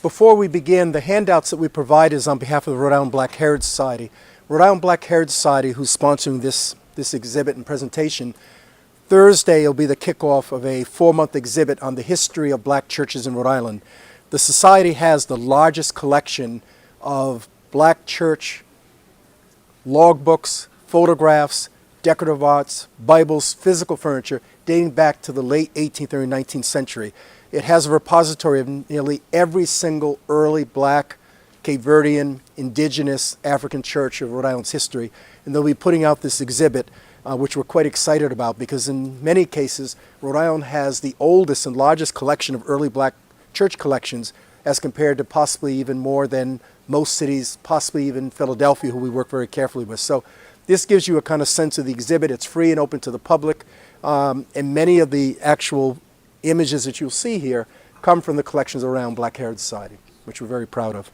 Before we begin, the handouts that we provide is on behalf of the Rhode Island Black Heritage Society. Rhode Island Black Heritage Society, who's sponsoring this exhibit and presentation, Thursday will be the kickoff of a 4-month exhibit on the history of black churches in Rhode Island. The Society has the largest collection of black church logbooks, photographs, decorative arts, Bibles, physical furniture, dating back to the late 18th or 19th century. It has a repository of nearly every single early black, Cape Verdean, indigenous African church of Rhode Island's history. And they'll be putting out this exhibit, which we're quite excited about, because in many cases, Rhode Island has the oldest and largest collection of early black church collections as compared to possibly even more than most cities, possibly even Philadelphia, who we work very carefully with. So this gives you a kind of sense of the exhibit. It's free and open to the public, and many of the actual images that you'll see here come from the collections around Black Heritage Society, which we're very proud of.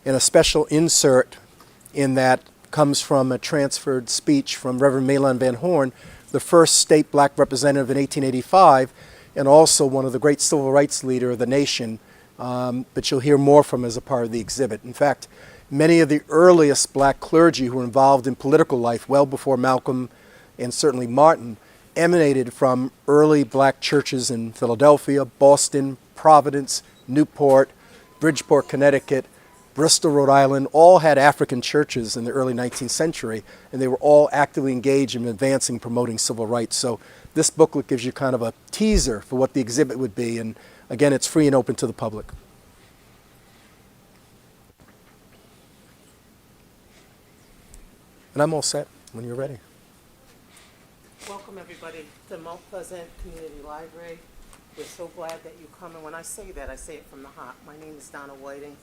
And a special insert in that comes from a transferred speech from Reverend Mahlon Van Horn, the first state black representative in 1885, and also one of the great civil rights leader of the nation, but you'll hear more from as a part of the exhibit. In fact, many of the earliest black clergy who were involved in political life well before Malcolm and certainly Martin emanated from early black churches in Philadelphia, Boston, Providence, Newport, Bridgeport, Connecticut, Bristol, Rhode Island, all had African churches in the early 19th century, and they were all actively engaged in advancing, promoting civil rights. So this booklet gives you kind of a teaser for what the exhibit would be, and again, it's free and open to the public. And I'm all set when you're ready. Welcome, everybody, to Mount Pleasant Community Library. We're so glad that you come, and when I say that, I say it from the heart. My name is Donna Whiting.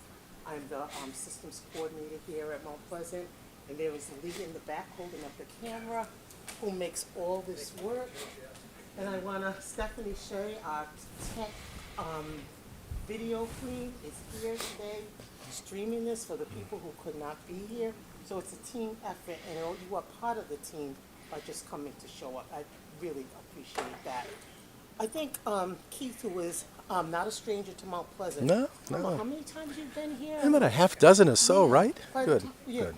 I'm the systems coordinator here at Mount Pleasant, and there is a lady in the back holding up the camera who makes all this work. And I want to, Stephanie Shea, our tech video queen, is here today streaming this for the people who could not be here. So it's a team effort, and you are part of the team by just coming to show up. I really appreciate that. I think Keith, who is not a stranger to Mount Pleasant. No. How many times you've been here? About a half dozen or so, Yeah, right? Good. Good.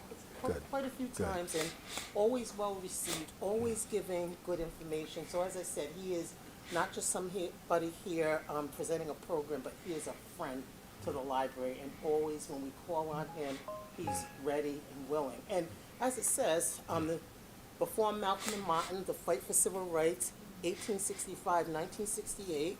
Quite a few times, and always well received, always giving good information. So as I said, he is not just somebody here presenting a program, but he is a friend to the library, and always when we call on him, he's ready and willing. And as it says, before Malcolm and Martin, the fight for civil rights, 1865, 1968,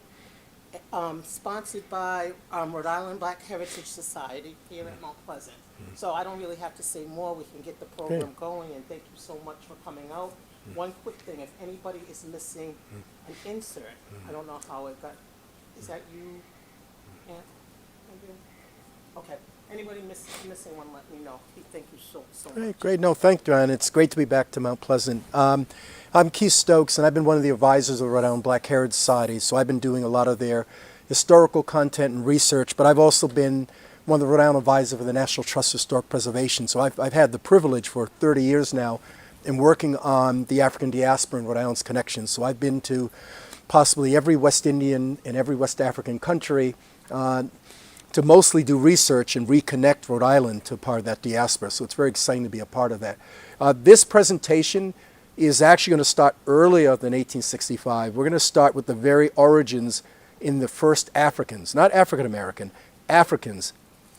sponsored by Rhode Island Black Heritage Society here at Mount Pleasant. So I don't really have to say more. We can get the program going, and thank you so much for coming out. One quick thing, if anybody is missing an insert, I don't know how it got, is that you, Aunt? Okay. Anybody missing one, let me know. Thank you so much. Great. No, thank you, John. It's great to be back to Mount Pleasant. I'm Keith Stokes, and I've been one of the advisors of the Rhode Island Black Heritage Society, so I've been doing a lot of their historical content and research, but I've also been one of the Rhode Island advisors for the National Trust for Historic Preservation. So I've had the privilege for 30 years now in working on the African diaspora and Rhode Island's connections. So I've been to possibly every West Indian and every West African country to mostly do research and reconnect Rhode Island to part of that diaspora. So it's very exciting to be a part of that. This presentation is actually going to start earlier than 1865. We're going to start with the very origins in the first Africans, not African American, Africans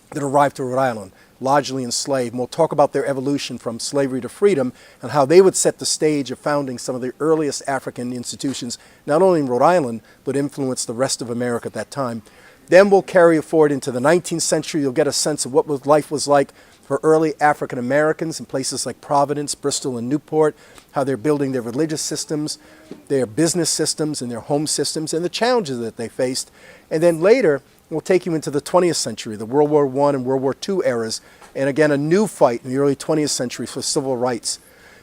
that arrived to Rhode Island, largely enslaved. And we'll talk about their evolution from slavery to freedom and how they would set the stage of founding some of the earliest African institutions, not only in Rhode Island, but influenced the rest of America at that time. Then we'll carry it forward into the 19th century. You'll get a sense of what life was like for early African Americans in places like Providence, Bristol, and Newport, how they're building their religious systems, their business systems, and their home systems, and the challenges that they faced. And then later, we'll take you into the 20th century, the World War I and World War II eras, and again, a new fight in the early 20th century for civil rights.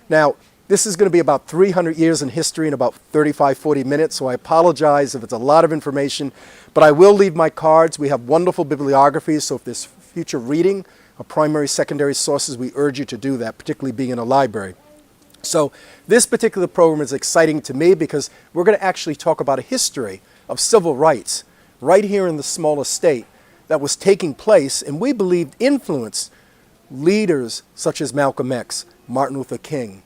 Now, this is going to be about 300 years in history in about 35, 40 minutes, so I apologize if it's a lot of information, but I will leave my cards. We have wonderful bibliographies, so if there's future reading of primary, secondary sources, we urge you to do that, particularly being in a library. So this particular program is exciting to me because we're going to actually talk about a history of civil rights right here in the smallest state that was taking place and we believed influenced leaders such as Malcolm X, Martin Luther King,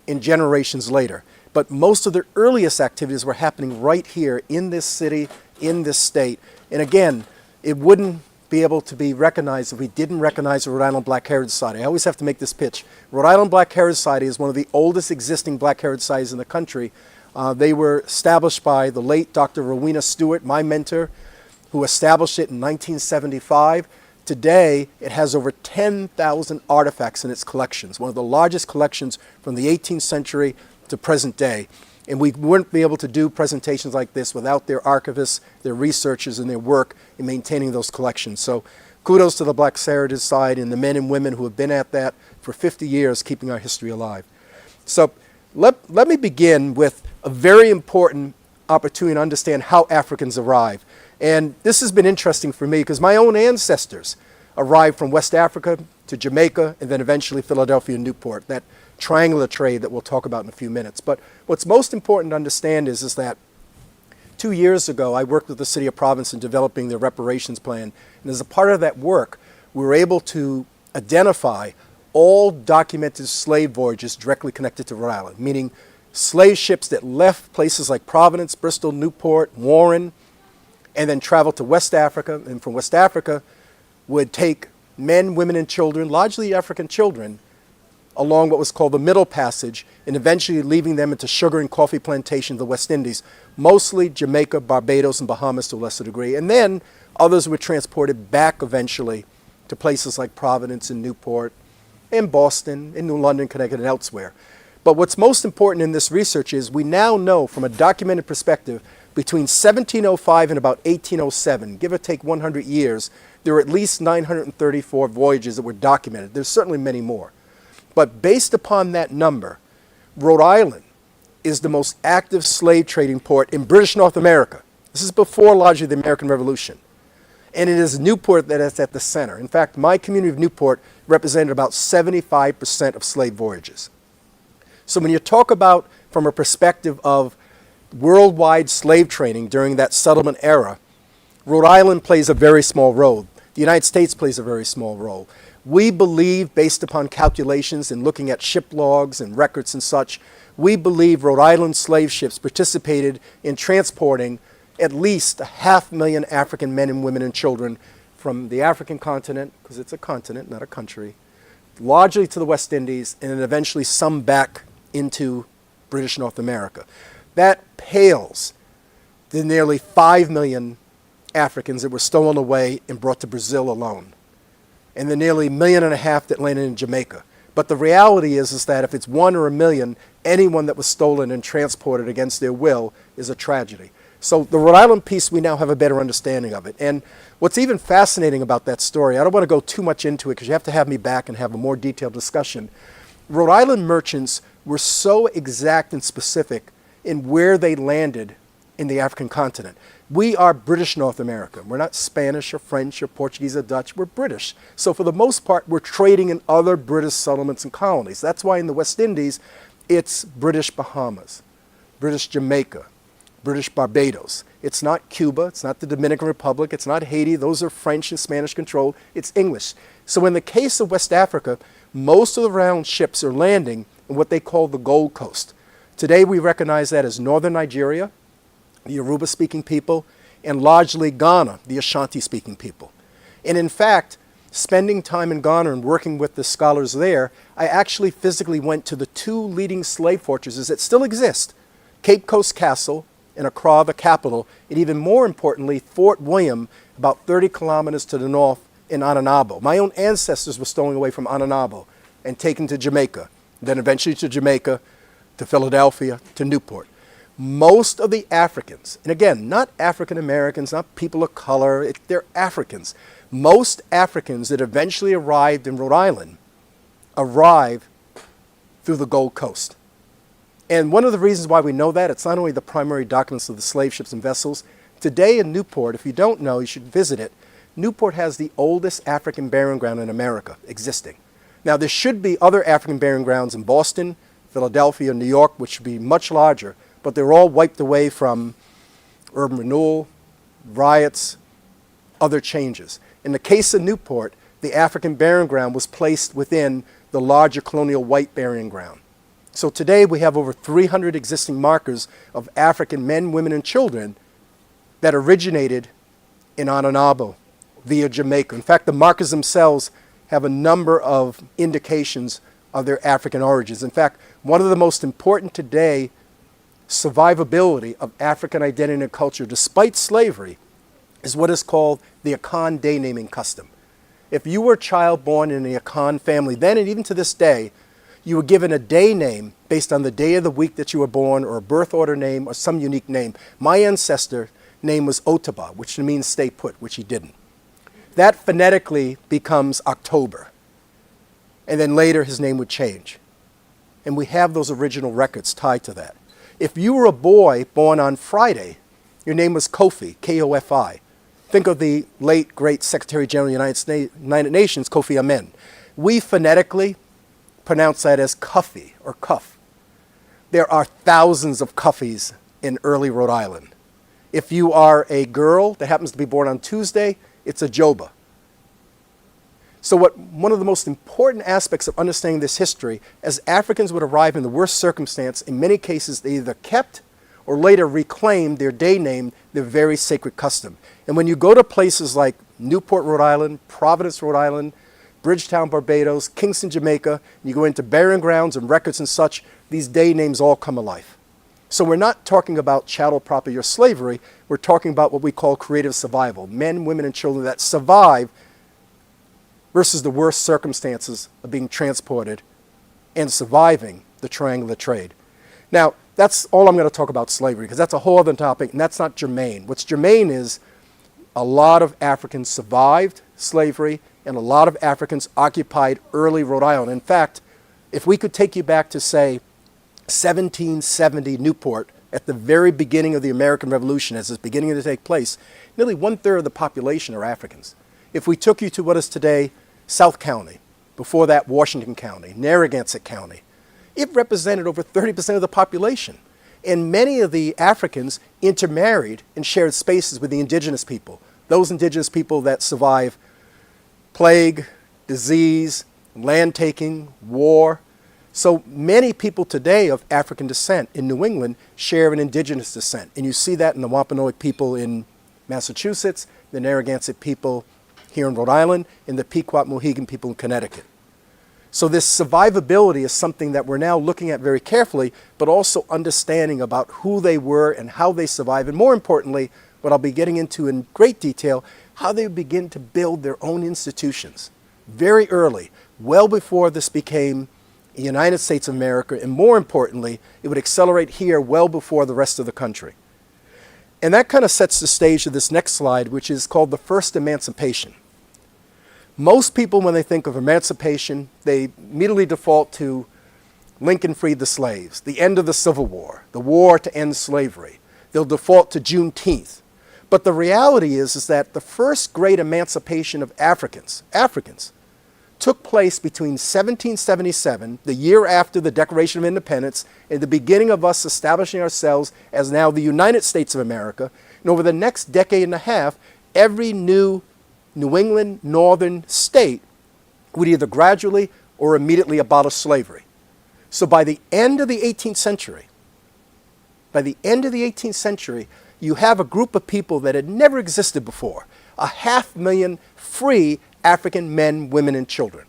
in generations later. But most of their earliest activities were happening right here in this city, in this state. And again, it wouldn't be able to be recognized if we didn't recognize the Rhode Island Black Heritage Society. I always have to make this pitch. Rhode Island Black Heritage Society is one of the oldest existing Black Heritage Societies in the country. They were established by the late Dr. Rowena Stewart, my mentor, who established it in 1975. Today, it has over 10,000 artifacts in its collections, one of the largest collections from the 18th century to present day. And we wouldn't be able to do presentations like this without their archivists, their researchers, and their work in maintaining those collections. So kudos to the Black Heritage Society and the men and women who have been at that for 50 years, keeping our history alive. So let me begin with a very important opportunity to understand how Africans arrive. And this has been interesting for me because my own ancestors arrived from West Africa to Jamaica and then eventually Philadelphia and Newport, that triangular trade that we'll talk about in a few minutes. But what's most important to understand is that 2 years ago, I worked with the City of Providence in developing their reparations plan. And as a part of that work, we were able to identify all documented slave voyages directly connected to Rhode Island, meaning slave ships that left places like Providence, Bristol, Newport, Warren, and then traveled to West Africa, and from West Africa would take men, women, and children, largely African children, along what was called the Middle Passage, and eventually leaving them into sugar and coffee plantations of the West Indies, mostly Jamaica, Barbados, and Bahamas to a lesser degree. And then others were transported back eventually to places like Providence and Newport, and Boston, and New London, Connecticut, and elsewhere. But what's most important in this research is we now know from a documented perspective between 1705 and about 1807, give or take 100 years, there were at least 934 voyages that were documented. There's certainly many more. But based upon that number, Rhode Island is the most active slave trading port in British North America. This is before largely the American Revolution. And it is Newport that is at the center. In fact, my community of Newport represented about 75% of slave voyages. So when you talk about from a perspective of worldwide slave trading during that settlement era, Rhode Island plays a very small role. The United States plays a very small role. We believe, based upon calculations and looking at ship logs and records and such, we believe Rhode Island slave ships participated in transporting at least 500,000 African men and women and children from the African continent, because it's a continent, not a country, largely to the West Indies, and then eventually some back into British North America. That pales the nearly 5 million Africans that were stolen away and brought to Brazil alone, and the nearly 1.5 million that landed in Jamaica. But the reality is that if it's 1 or 1 million, anyone that was stolen and transported against their will is a tragedy. So the Rhode Island piece, we now have a better understanding of it. And what's even fascinating about that story, I don't want to go too much into it because you have to have me back and have a more detailed discussion. Rhode Island merchants were so exact and specific in where they landed in the African continent. We are British North America. We're not Spanish or French or Portuguese or Dutch. We're British. So for the most part, we're trading in other British settlements and colonies. That's why in the West Indies, it's British Bahamas, British Jamaica, British Barbados. It's not Cuba. It's not the Dominican Republic. It's not Haiti. Those are French and Spanish controlled. It's English. So in the case of West Africa, most of the round ships are landing in what they call the Gold Coast. Today we recognize that as northern Nigeria, the Yoruba-speaking people, and largely Ghana, the Ashanti-speaking people. And in fact, spending time in Ghana and working with the scholars there, I actually physically went to the 2 leading slave fortresses that still exist, Cape Coast Castle and Accra, the capital, and even more importantly, Fort William, about 30 kilometers to the north in Ananabo. My own ancestors were stolen away from Ananabo and taken to Jamaica, then eventually to Jamaica, to Philadelphia, to Newport. Most of the Africans, and again, not African Americans, not people of color, they're Africans. Most Africans that eventually arrived in Rhode Island arrive through the Gold Coast. And one of the reasons why we know that, it's not only the primary documents of the slave ships and vessels. Today in Newport, if you don't know, you should visit it. Newport has the oldest African burying ground in America existing. Now, there should be other African burying grounds in Boston, Philadelphia, New York, which would be much larger, but they were all wiped away from urban renewal, riots, other changes. In the case of Newport, the African burying ground was placed within the larger colonial white burying ground. So today we have over 300 existing markers of African men, women, and children that originated in Ananabo via Jamaica. In fact, the markers themselves have a number of indications of their African origins. In fact, one of the most important today survivability of African identity and culture, despite slavery, is what is called the Akan day naming custom. If you were a child born in the Akan family, then and even to this day, you were given a day name based on the day of the week that you were born, or a birth order name, or some unique name. My ancestor name was Otaba, which means stay put, which he didn't. That phonetically becomes October. And then later his name would change. And we have those original records tied to that. If you were a boy born on Friday, your name was Kofi, K-O-F-I. Think of the late, great Secretary General of the United Nations, Kofi Annan. We phonetically pronounce that as Cuffy or Cuff. There are thousands of Cuffies in early Rhode Island. If you are a girl that happens to be born on Tuesday, it's a Joba. So one of the most important aspects of understanding this history, as Africans would arrive in the worst circumstance, in many cases they either kept or later reclaimed their day name, their very sacred custom. And when you go to places like Newport, Rhode Island, Providence, Rhode Island, Bridgetown, Barbados, Kingston, Jamaica, and you go into burying grounds and records and such, these day names all come alive. So we're not talking about chattel property or slavery, we're talking about what we call creative survival, men, women, and children that survive versus the worst circumstances of being transported and surviving the triangular trade. Now, that's all I'm going to talk about slavery, because that's a whole other topic, and that's not germane. What's germane is a lot of Africans survived slavery, and a lot of Africans occupied early Rhode Island. In fact, if we could take you back to, say, 1770 Newport, at the very beginning of the American Revolution, as it's beginning to take place, nearly 1/3 of the population are Africans. If we took you to what is today South County, before that Washington County, Narragansett County, it represented over 30% of the population. And many of the Africans intermarried and shared spaces with the indigenous people, those indigenous people that survive plague, disease, land taking, war. So many people today of African descent in New England share an indigenous descent. And you see that in the Wampanoag people in Massachusetts, the Narragansett people here in Rhode Island, and the Pequot Mohegan people in Connecticut. So this survivability is something that we're now looking at very carefully, but also understanding about who they were and how they survived, and more importantly, what I'll be getting into in great detail, how they begin to build their own institutions very early, well before this became the United States of America, and more importantly, it would accelerate here well before the rest of the country. And that kind of sets the stage of this next slide, which is called the first emancipation. Most people, when they think of emancipation, they immediately default to Lincoln freed the slaves, the end of the Civil War, the war to end slavery. They'll default to Juneteenth. But the reality is that the first great emancipation of Africans took place between 1777, the year after the Declaration of Independence, and the beginning of us establishing ourselves as now the United States of America. And over the next decade and a half, every new New England northern state would either gradually or immediately abolish slavery. So by the end of the 18th century, you have a group of people that had never existed before, 500,000 free African men, women, and children,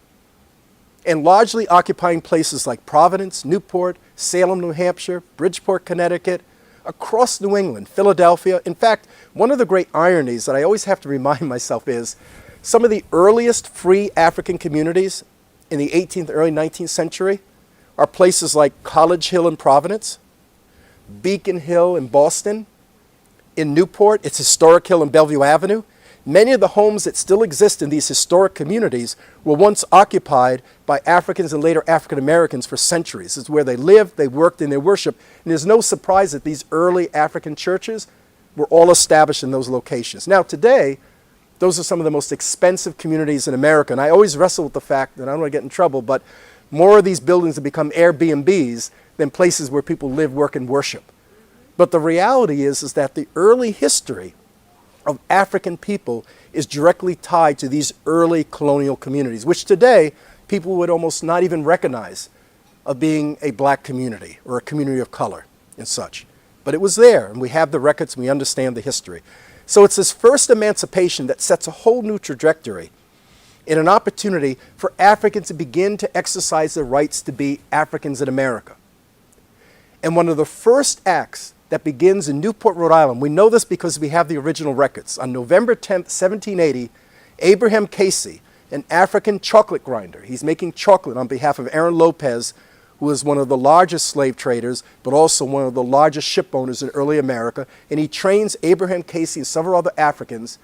and largely occupying places like Providence, Newport, Salem, New Hampshire, Bridgeport, Connecticut, across New England, Philadelphia. In fact, one of the great ironies that I always have to remind myself is some of the earliest free African communities in the 18th, early 19th century are places like College Hill in Providence, Beacon Hill in Boston. In Newport, it's Historic Hill and Bellevue Avenue. Many of the homes that still exist in these historic communities were once occupied by Africans and later African Americans for centuries. It's where they lived, they worked, and they worshiped. And there's no surprise that these early African churches were all established in those locations. Now today, those are some of the most expensive communities in America. And I always wrestle with the fact, and I don't want to get in trouble, but More of these buildings have become Airbnbs than places where people live, work, and worship. But the reality is that the early history of African people is directly tied to these early colonial communities, which today people would almost not even recognize of being a black community or a community of color and such. But it was there, and we have the records, and we understand the history. So it's this first emancipation that sets a whole new trajectory and an opportunity for Africans to begin to exercise their rights to be Africans in America. And one of the first acts that begins in Newport, Rhode Island, we know this because we have the original records. On November 10th, 1780, Abraham Casey, an African chocolate grinder, he's making chocolate on behalf of Aaron Lopez, who was one of the largest slave traders, but also one of the largest ship owners in early America. And he trains Abraham Casey and several other Africans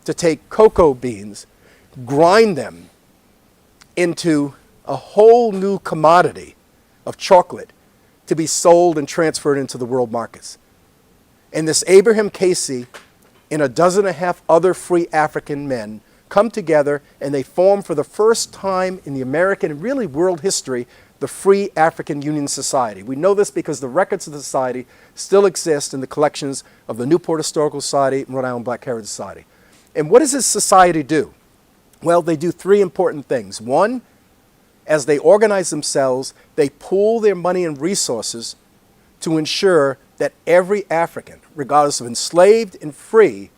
to take cocoa beans, grind them into a whole new commodity of chocolate to be sold and transferred into the world markets. And this Abraham Casey and a dozen and a half other free African men come together, and they form for the first time in the American and really world history the Free African Union Society. We know this because the records of the society still exist in the collections of the Newport Historical Society and Rhode Island Black Heritage Society. And what does this society do? Well, they do three important things. One, as they organize themselves, they pool their money and resources to ensure that every African, regardless of enslaved and free,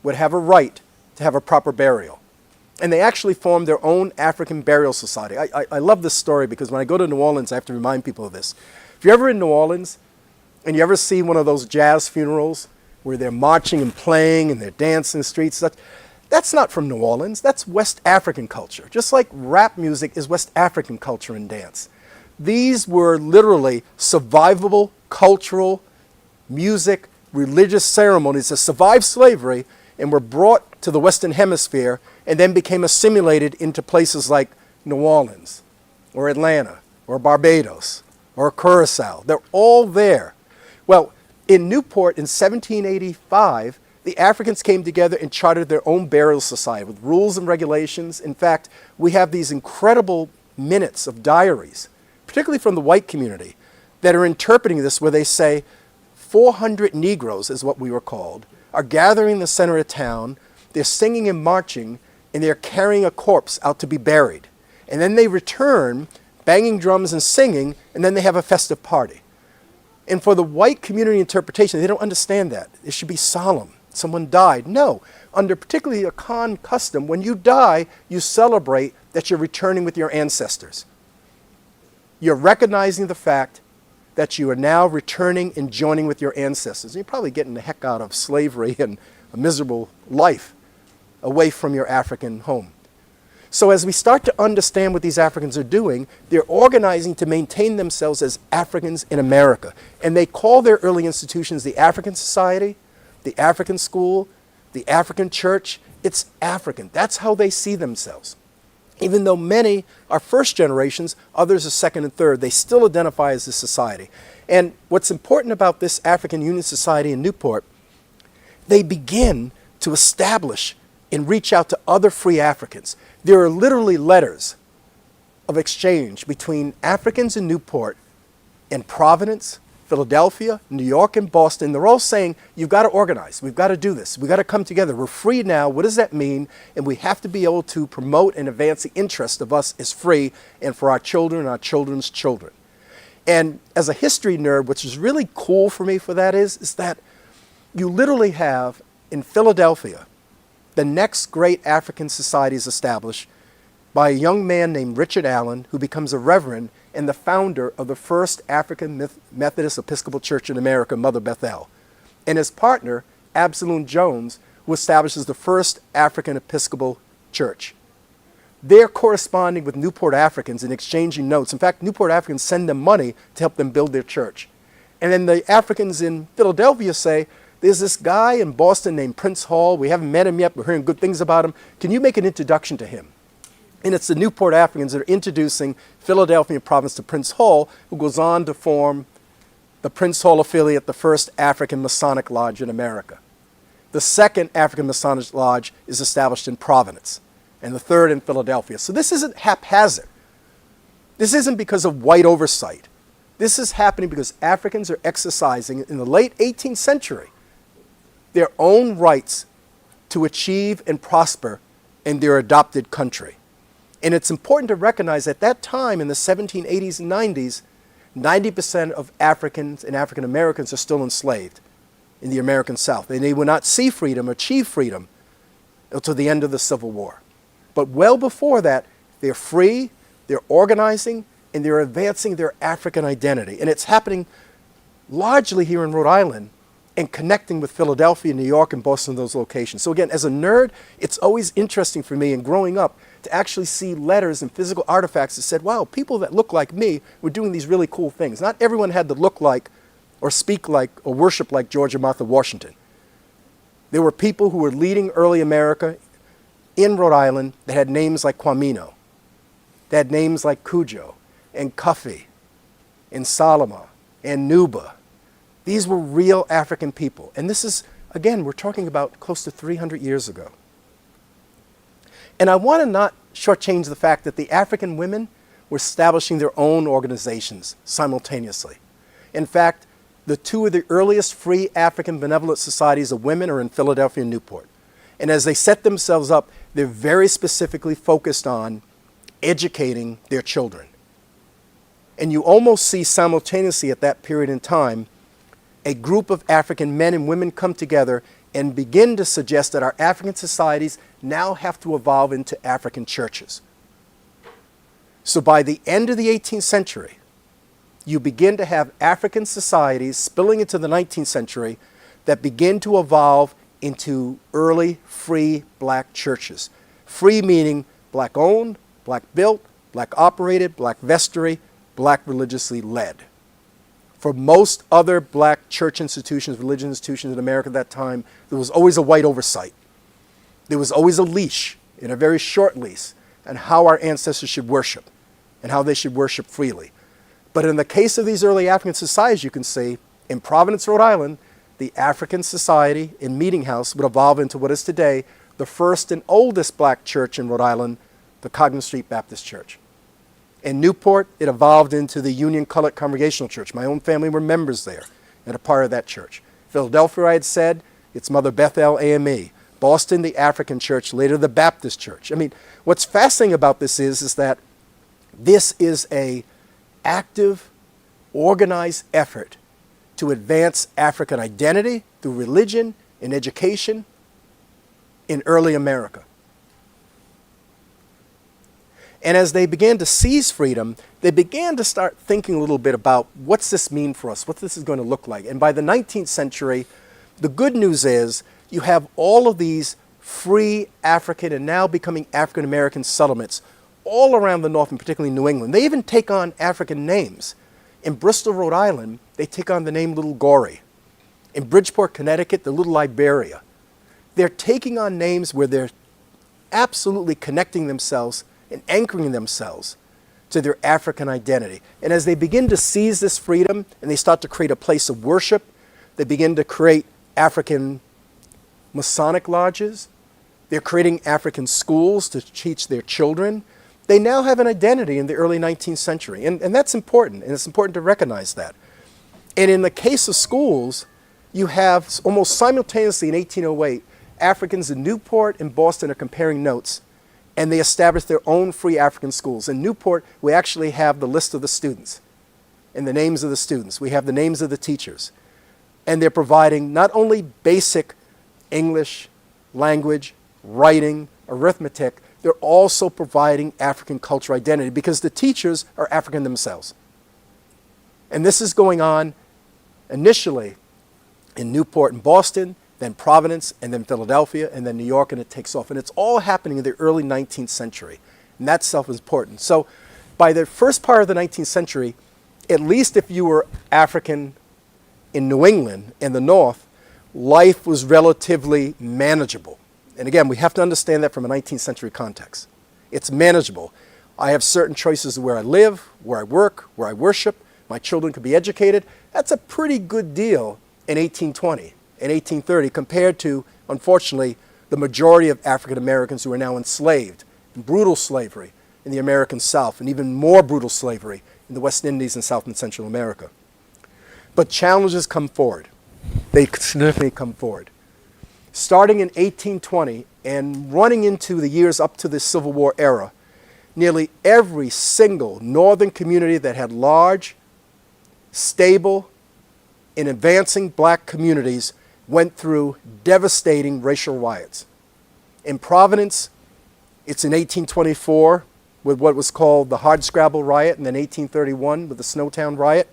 would have a right to have a proper burial. And they actually formed their own African burial society. I love this story because when I go to New Orleans, I have to remind people of this. If you're ever in New Orleans and you ever see one of those jazz funerals where they're marching and playing and they're dancing in the streets, that's not from New Orleans. That's West African culture. Just like rap music is West African culture and dance. These were literally survivable, cultural, music, religious ceremonies that survived slavery and were brought to the Western Hemisphere and then became assimilated into places like New Orleans or Atlanta or Barbados or Curacao. They're all there. Well, in Newport in 1785, the Africans came together and chartered their own burial society with rules and regulations. In fact, we have these incredible minutes of diaries, particularly from the white community, that are interpreting this where they say 400 Negroes, is what we were called, are gathering in the center of town, they're singing and marching, and they're carrying a corpse out to be buried. And then they return, banging drums and singing, and then they have a festive party. And for the white community interpretation, they don't understand that. It should be solemn. Someone died. No. Under particularly a Khan custom, when you die, you celebrate that you're returning with your ancestors. You're recognizing the fact that you are now returning and joining with your ancestors. And you're probably getting the heck out of slavery and a miserable life away from your African home. So as we start to understand what these Africans are doing, they're organizing to maintain themselves as Africans in America. And they call their early institutions the African Society, the African School, the African Church. It's African. That's how they see themselves. Even though many are first generations, others are second and third, they still identify as a society. And what's important about this African Union Society in Newport, they begin to establish and reach out to other free Africans. There are literally letters of exchange between Africans in Newport and Providence, Philadelphia, New York, and Boston. They're all saying, you've got to organize. We've got to do this. We've got to come together. We're free now. What does that mean? And we have to be able to promote and advance the interest of us as free and for our children and our children's children. And as a history nerd, which is really cool for me for that is that you literally have in Philadelphia, the next great African society is established by a young man named Richard Allen, who becomes a reverend and the founder of the first African Methodist Episcopal Church in America, Mother Bethel. And his partner, Absalom Jones, who establishes the first African Episcopal Church. They're corresponding with Newport Africans and exchanging notes. In fact, Newport Africans send them money to help them build their church. And then the Africans in Philadelphia say, there's this guy in Boston named Prince Hall. We haven't met him yet. We're hearing good things about him. Can you make an introduction to him? And it's the Newport Africans that are introducing Philadelphia Province to Prince Hall, who goes on to form the Prince Hall affiliate, the first African Masonic Lodge in America. The second African Masonic Lodge is established in Providence, and the third in Philadelphia. So this isn't haphazard. This isn't because of white oversight. This is happening because Africans are exercising in the late 18th century their own rights to achieve and prosper in their adopted country. And it's important to recognize at that time in the 1780s and 90s, 90% of Africans and African Americans are still enslaved in the American South. And they will not see freedom, achieve freedom, until the end of the Civil War. But well before that, they're free, they're organizing, and they're advancing their African identity. And it's happening largely here in Rhode Island and connecting with Philadelphia, New York, and Boston, those locations. So again, as a nerd, it's always interesting for me in growing up to actually see letters and physical artifacts that said, wow, people that look like me were doing these really cool things. Not everyone had to look like or speak like or worship like George and Martha Washington. There were people who were leading early America in Rhode Island that had names like Quamino, that had names like Cujo and Cuffy and Salama and Nuba. These were real African people. And this is, again, we're talking about close to 300 years ago. And I want to not shortchange the fact that the African women were establishing their own organizations simultaneously. In fact, the two of the earliest free African benevolent societies of women are in Philadelphia and Newport. And as they set themselves up, they're very specifically focused on educating their children. And you almost see simultaneously at that period in time, a group of African men and women come together and begin to suggest that our African societies now have to evolve into African churches. So by the end of the 18th century, you begin to have African societies spilling into the 19th century that begin to evolve into early free black churches. Free meaning black owned, black built, black operated, black vestry, black religiously led. For most other black church institutions, religious institutions in America at that time, there was always a white oversight. There was always a leash, and a very short leash, on how our ancestors should worship and how they should worship freely. But in the case of these early African societies, you can see, in Providence, Rhode Island, the African Society in Meeting House would evolve into what is today the first and oldest black church in Rhode Island, the Cogden Street Baptist Church. In Newport, it evolved into the Union Colored Congregational Church. My own family were members there and a part of that church. Philadelphia, I had said, its Mother Bethel AME. Boston, the African Church, later the Baptist Church. I mean, what's fascinating about this is that this is a active, organized effort to advance African identity through religion and education in early America. And as they began to seize freedom, they began to start thinking a little bit about what's this mean for us, what this is going to look like. And by the 19th century, the good news is you have all of these free African and now becoming African American settlements all around the North and particularly New England. They even take on African names. In Bristol, Rhode Island, they take on the name Little Goree. In Bridgeport, Connecticut, the Little Liberia. They're taking on names where they're absolutely connecting themselves and anchoring themselves to their African identity. And as they begin to seize this freedom and they start to create a place of worship, they begin to create African Masonic lodges. They're creating African schools to teach their children. They now have an identity in the early 19th century. And that's important, and it's important to recognize that. And in the case of schools, you have almost simultaneously in 1808, Africans in Newport and Boston are comparing notes, and they establish their own free African schools. In Newport, we actually have the list of the students and the names of the students. We have the names of the teachers. And they're providing not only basic English, language, writing, arithmetic, they're also providing African cultural identity because the teachers are African themselves. And this is going on initially in Newport and Boston, then Providence, and then Philadelphia, and then New York, and it takes off. And it's all happening in the early 19th century. And that stuff is important. So by the first part of the 19th century, at least if you were African in New England, in the North, life was relatively manageable. And again, we have to understand that from a 19th century context. It's manageable. I have certain choices of where I live, where I work, where I worship. My children could be educated. That's a pretty good deal in 1820 and 1830 compared to, unfortunately, the majority of African Americans who are now enslaved in brutal slavery in the American South, and even more brutal slavery in the West Indies and South and Central America. But challenges come forward. They significantly come forward. Starting in 1820 and running into the years up to the Civil War era, nearly every single northern community that had large, stable, and advancing black communities went through devastating racial riots. In Providence, it's in 1824 with what was called the Hardscrabble Riot, and then 1831 with the Snowtown Riot.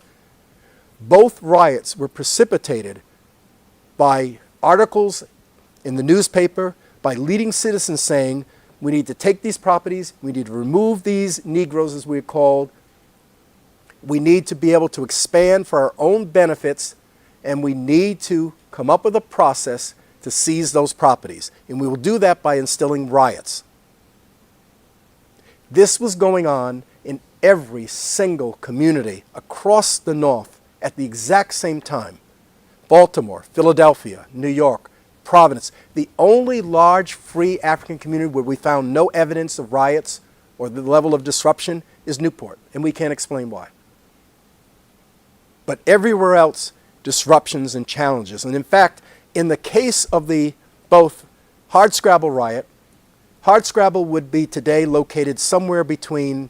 Both riots were precipitated by articles in the newspaper by leading citizens saying, we need to take these properties, we need to remove these Negroes, as we're called, we need to be able to expand for our own benefits, and we need to come up with a process to seize those properties. And we will do that by instilling riots. This was going on in every single community across the North at the exact same time. Baltimore, Philadelphia, New York, Providence. The only large free African community where we found no evidence of riots or the level of disruption is Newport, and we can't explain why. But everywhere else, disruptions and challenges. And in fact, in the case of the both Hardscrabble riot, Hardscrabble would be today located somewhere between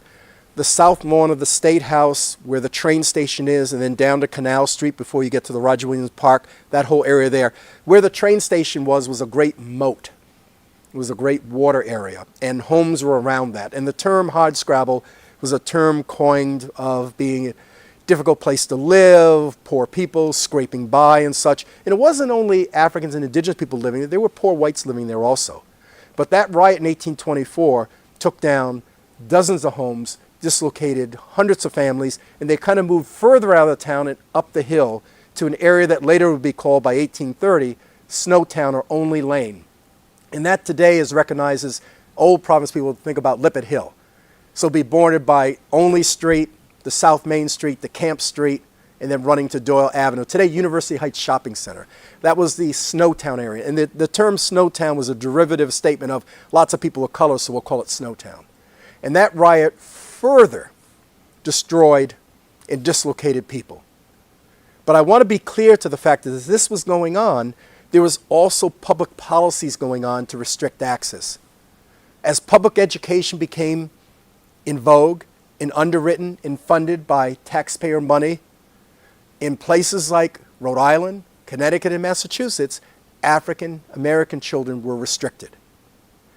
the south lawn of the State House, where the train station is, and then down to Canal Street before you get to the Roger Williams Park, that whole area there. Where the train station was a great moat. It was a great water area, and homes were around that. And the term Hardscrabble was a term coined of being a difficult place to live, poor people scraping by and such. And it wasn't only Africans and indigenous people living there, there were poor whites living there also. But that riot in 1824 took down dozens of homes, dislocated hundreds of families, and they kind of moved further out of the town and up the hill to an area that later would be called, by 1830, Snowtown or Only Lane. And that today is recognized as, old Providence people think about Lippet Hill. So it'll be bordered by Only Street, the South Main Street, the Camp Street, and then running to Doyle Avenue. Today, University Heights Shopping Center. That was the Snowtown area. And the term Snowtown was a derivative statement of lots of people of color, so we'll call it Snowtown. And that riot further destroyed and dislocated people. But I want to be clear to the fact that as this was going on, there was also public policies going on to restrict access. As public education became in vogue and underwritten and funded by taxpayer money, in places like Rhode Island, Connecticut, and Massachusetts, African American children were restricted.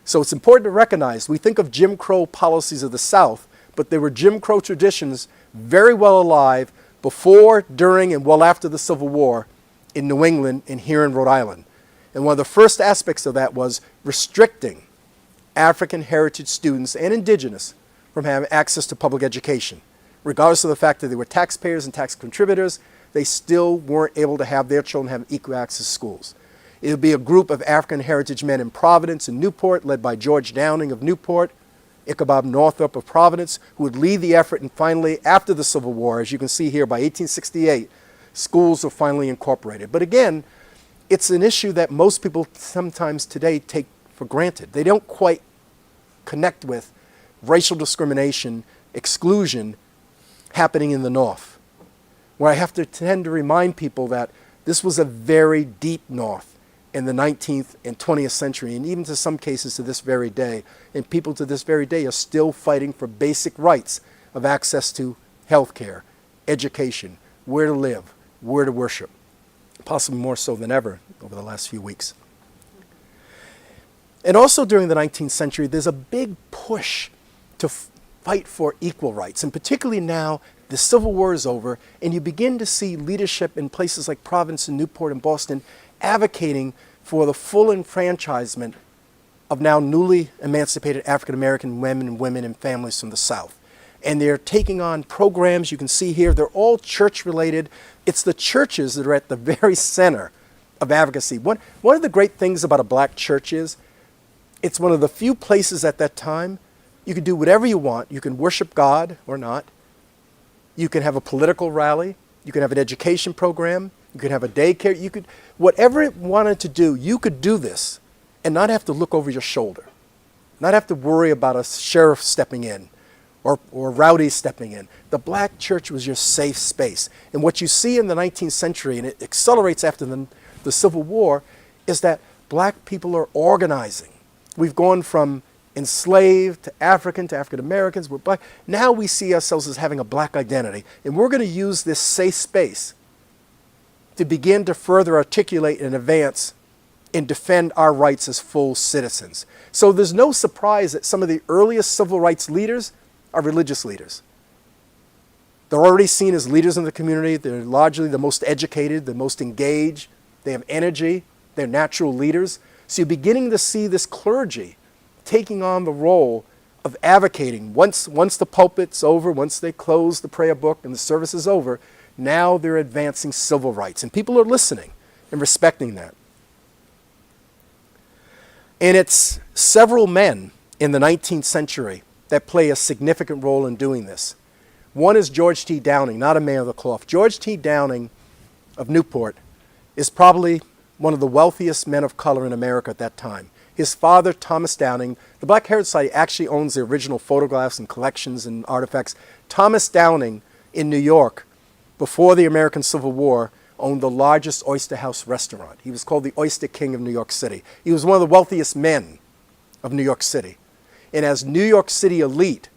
So it's important to recognize, we think of Jim Crow policies of the South, but there were Jim Crow traditions very well alive before, during, and well after the Civil War in New England and here in Rhode Island. And one of the first aspects of that was restricting African heritage students and indigenous from having access to public education. Regardless of the fact that they were taxpayers and tax contributors, they still weren't able to have their children have equal access to schools. It would be a group of African heritage men in Providence and Newport, led by George Downing of Newport, Ichabod Northup of Providence, who would lead the effort. And finally, after the Civil War, as you can see here, by 1868, schools were finally incorporated. But again, it's an issue that most people sometimes today take for granted. They don't quite connect with racial discrimination, exclusion happening in the North, where I have to tend to remind people that this was a very deep North in the 19th and 20th century, and even to some cases to this very day. And people to this very day are still fighting for basic rights of access to health care, education, where to live, where to worship, possibly more so than ever over the last few weeks. And also during the 19th century, there's a big push to fight for equal rights, and particularly now the Civil War is over, and you begin to see leadership in places like Providence and Newport and Boston advocating for the full enfranchisement of now newly emancipated African American women and families from the South. And they're taking on programs you can see here. They're all church related. It's the churches that are at the very center of advocacy. One of the great things about a black church is it's one of the few places at that time you can do whatever you want. You can worship God or not. You can have a political rally. You can have an education program. You could have a daycare. You could, whatever it wanted to do, you could do this and not have to look over your shoulder, not have to worry about a sheriff stepping in, or rowdies stepping in. The black church was your safe space. And what you see in the 19th century, and it accelerates after the Civil War, is that black people are organizing. We've gone from enslaved to African Americans. We're black. Now we see ourselves as having a black identity. And we're going to use this safe space to begin to further articulate and advance and defend our rights as full citizens. So there's no surprise that some of the earliest civil rights leaders are religious leaders. They're already seen as leaders in the community. They're largely the most educated, the most engaged. They have energy. They're natural leaders. So you're beginning to see this clergy taking on the role of advocating. Once the pulpit's over, once they close the prayer book and the service is over, now they're advancing civil rights. And people are listening and respecting that. And it's several men in the 19th century that play a significant role in doing this. One is George T. Downing, not a man of the cloth. George T. Downing of Newport is probably one of the wealthiest men of color in America at that time. His father, Thomas Downing, the Black Heritage Society actually owns the original photographs and collections and artifacts. Thomas Downing in New York, before the American Civil War, owned the largest oyster house restaurant. He was called the Oyster King of New York City. He was one of the wealthiest men of New York City. And as New York City elite,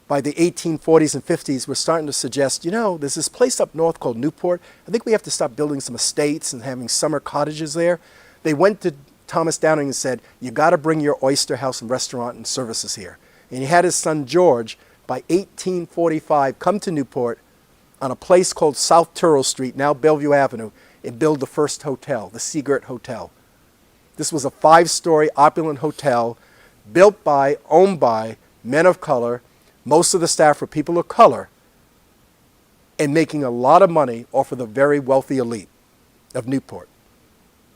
by the 1840s and 50s, were starting to suggest, there's this place up north called Newport. I think we have to stop building some estates and having summer cottages there. They went to Thomas Downing and said, you got to bring your oyster house and restaurant and services here. And he had his son George, by 1845, come to Newport on a place called South Turrell Street, now Bellevue Avenue, and build the first hotel, the Seagirt Hotel. This was a 5-story opulent hotel built by, owned by men of color. Most of the staff were people of color, and making a lot of money off of the very wealthy elite of Newport.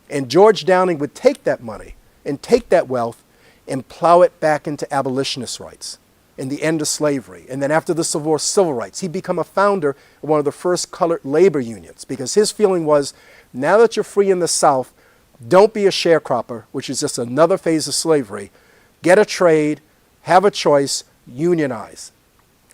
And George Downing would take that money and take that wealth and plow it back into abolitionist rights and the end of slavery. And then after the Civil War, civil rights. He'd become a founder of one of the first colored labor unions, because his feeling was, now that you're free in the South, don't be a sharecropper, which is just another phase of slavery. Get a trade, have a choice, unionize.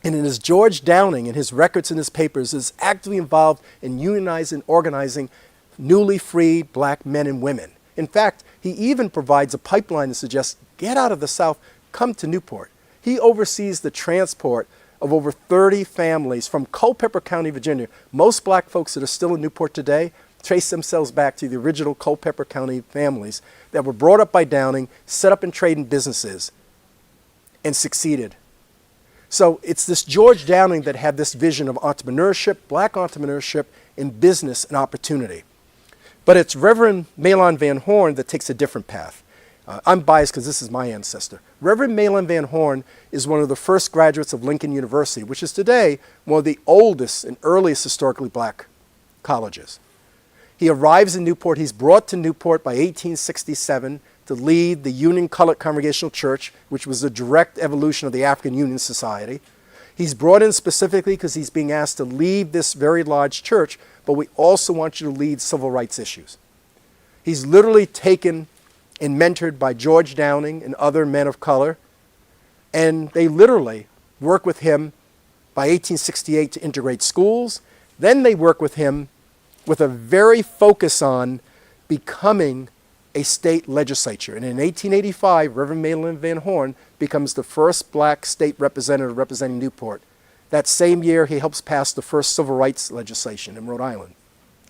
And it is George Downing, in his records and his papers, is actively involved in unionizing and organizing newly freed black men and women. In fact, he even provides a pipeline that suggests, get out of the South, come to Newport. He oversees the transport of over 30 families from Culpeper County, Virginia. Most black folks that are still in Newport today trace themselves back to the original Culpeper County families that were brought up by Downing, set up in trade and businesses, and succeeded. So it's this George Downing that had this vision of entrepreneurship, black entrepreneurship in business and opportunity. But it's Reverend Mahlon Van Horn that takes a different path. I'm biased because this is my ancestor. Reverend Mahlon Van Horn is one of the first graduates of Lincoln University, which is today one of the oldest and earliest historically black colleges. He arrives in Newport. He's brought to Newport by 1867 to lead the Union Colored Congregational Church, which was a direct evolution of the African Union Society. He's brought in specifically because he's being asked to lead this very large church, but we also want you to lead civil rights issues. He's literally taken and mentored by George Downing and other men of color, and they literally work with him by 1868 to integrate schools. Then they work with him with a very focus on becoming a state legislature. And in 1885, Reverend Mahlon Van Horn becomes the first black state representative representing Newport. That same year, he helps pass the first civil rights legislation in Rhode Island,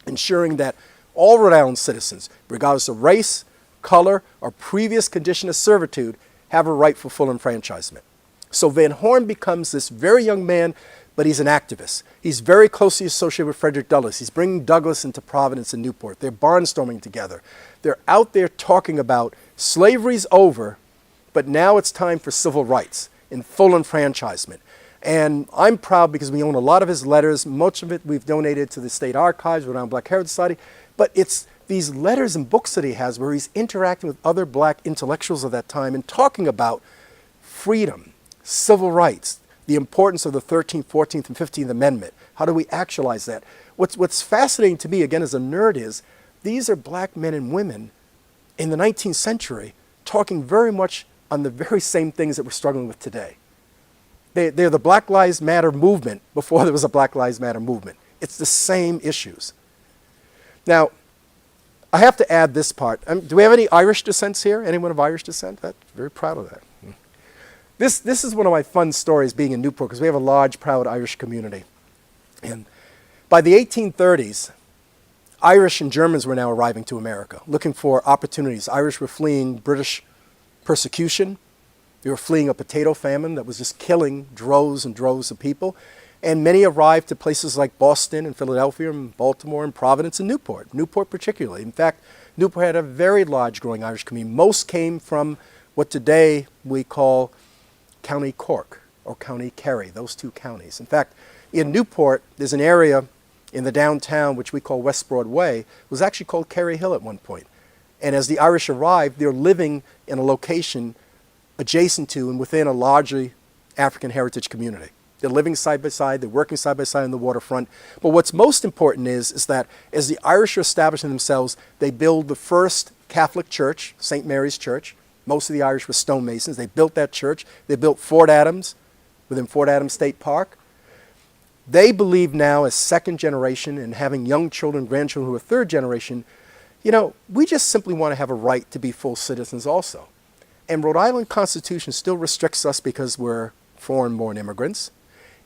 ensuring that all Rhode Island citizens, regardless of race, color, or previous condition of servitude, have a right for full enfranchisement. So Van Horn becomes this very young man, but he's an activist. He's very closely associated with Frederick Douglass. He's bringing Douglass into Providence and Newport. They're barnstorming together. They're out there talking about slavery's over, but now it's time for civil rights and full enfranchisement. And I'm proud because we own a lot of his letters. Much of it we've donated to the State Archives, Rhode Island Black Heritage Society. But it's these letters and books that he has where he's interacting with other black intellectuals of that time and talking about freedom, civil rights, the importance of the 13th, 14th, and 15th Amendment. How do we actualize that? What's fascinating to me, again, as a nerd, is these are black men and women in the 19th century talking very much on the very same things that we're struggling with today. They're the Black Lives Matter movement before there was a Black Lives Matter movement. It's the same issues. Now, I have to add this part. Do we have any Irish descents here? Anyone of Irish descent? I'm very proud of that. This is one of my fun stories being in Newport, because we have a large, proud Irish community. And by the 1830s, Irish and Germans were now arriving to America, looking for opportunities. Irish were fleeing British persecution. They were fleeing a potato famine that was just killing droves and droves of people. And many arrived to places like Boston and Philadelphia and Baltimore and Providence and Newport particularly. In fact, Newport had a very large growing Irish community. Most came from what today we call County Cork or County Kerry, those two counties. In fact, in Newport, there's an area in the downtown, which we call West Broadway, was actually called Kerry Hill at one point. And as the Irish arrived, they're living in a location adjacent to and within a largely African heritage community. They're living side by side, they're working side by side on the waterfront. But what's most important is that as the Irish are establishing themselves, they build the first Catholic church, St. Mary's Church. Most of the Irish were stonemasons. They built that church. They built Fort Adams within Fort Adams State Park. They believe now, as second generation and having young children, grandchildren who are third generation, we just simply want to have a right to be full citizens also. And Rhode Island Constitution still restricts us because we're foreign-born immigrants.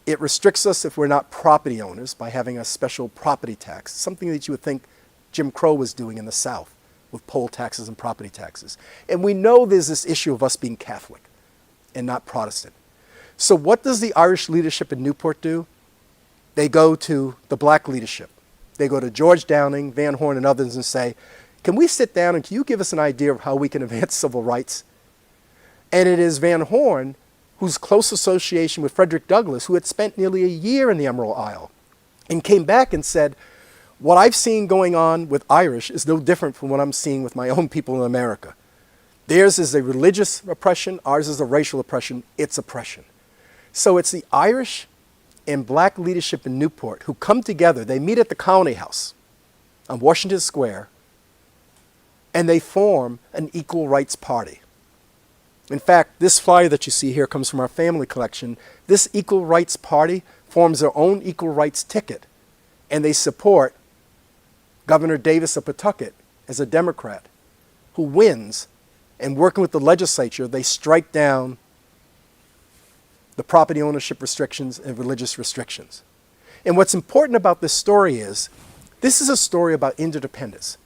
It restricts us if we're not property owners by having a special property tax, something that you would think Jim Crow was doing in the South with poll taxes and property taxes. And we know there's this issue of us being Catholic and not Protestant. So what does the Irish leadership in Newport do? They go to the black leadership. They go to George Downing, Van Horn, and others and say, can we sit down and can you give us an idea of how we can advance civil rights? And it is Van Horn, whose close association with Frederick Douglass, who had spent nearly a year in the Emerald Isle, and came back and said, what I've seen going on with Irish is no different from what I'm seeing with my own people in America. Theirs is a religious oppression, ours is a racial oppression, it's oppression. So it's the Irish and black leadership in Newport who come together, they meet at the Colony House on Washington Square, and they form an equal rights party. In fact, this flyer that you see here comes from our family collection. This equal rights party forms their own equal rights ticket, and they support Governor Davis of Pawtucket as a Democrat who wins, and working with the legislature, they strike down the property ownership restrictions and religious restrictions. And what's important about this story is, this is a story about interdependence.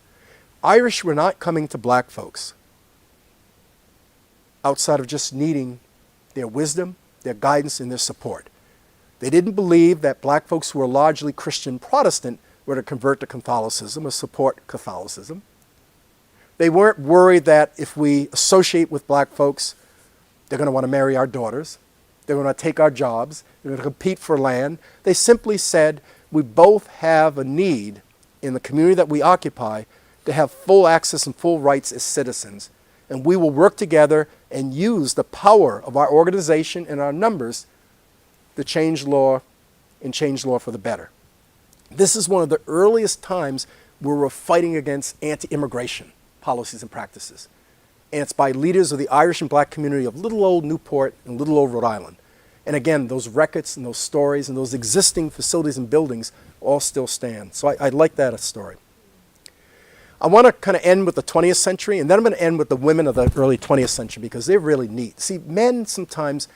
Irish were not coming to black folks outside of just needing their wisdom, their guidance, and their support. They didn't believe that black folks who were largely Christian Protestant were to convert to Catholicism or support Catholicism. They weren't worried that if we associate with black folks, they're going to want to marry our daughters, they're going to take our jobs, they're going to compete for land. They simply said, we both have a need in the community that we occupy to have full access and full rights as citizens. And we will work together and use the power of our organization and our numbers to change law and change law for the better. This is one of the earliest times where we're fighting against anti-immigration policies and practices. And it's by leaders of the Irish and black community of little old Newport and little old Rhode Island. And again, those records and those stories and those existing facilities and buildings all still stand. So I like that story. I want to kind of end with the 20th century, and then I'm going to end with the women of the early 20th century because they're really neat. See, men sometimes,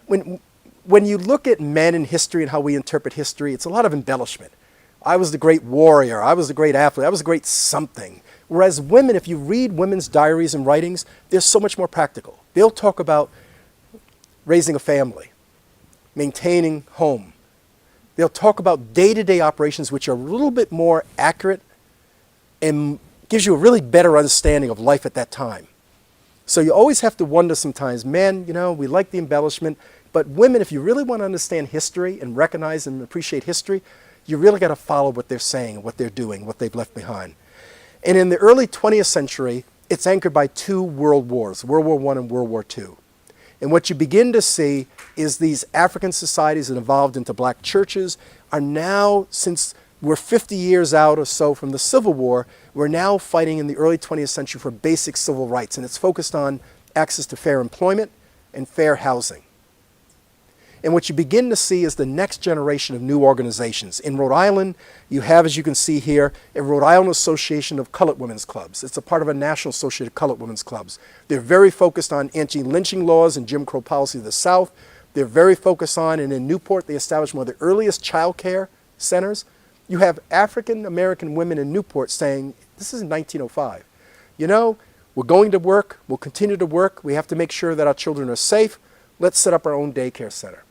when you look at men in history and how we interpret history, it's a lot of embellishment. I was the great warrior, I was the great athlete, I was the great something. Whereas women, if you read women's diaries and writings, they're so much more practical. They'll talk about raising a family, maintaining home. They'll talk about day-to-day operations which are a little bit more accurate and gives you a really better understanding of life at that time. So you always have to wonder sometimes, men, we like the embellishment, but women, if you really want to understand history and recognize and appreciate history, you really got to follow what they're saying, what they're doing, what they've left behind. And in the early 20th century, it's anchored by two world wars, World War I and World War II. And what you begin to see is these African societies that evolved into black churches are now, since we're 50 years out or so from the Civil War, we're now fighting in the early 20th century for basic civil rights, and it's focused on access to fair employment and fair housing. And what you begin to see is the next generation of new organizations. In Rhode Island, you have, as you can see here, a Rhode Island Association of Colored Women's Clubs. It's a part of a National Association of Colored Women's Clubs. They're very focused on anti-lynching laws and Jim Crow policy of the South. They're very focused on, and in Newport, they established one of the earliest child care centers. You have African American women in Newport saying, this is 1905. You know, we're going to work, we'll continue to work, we have to make sure that our children are safe. Let's set up our own daycare center.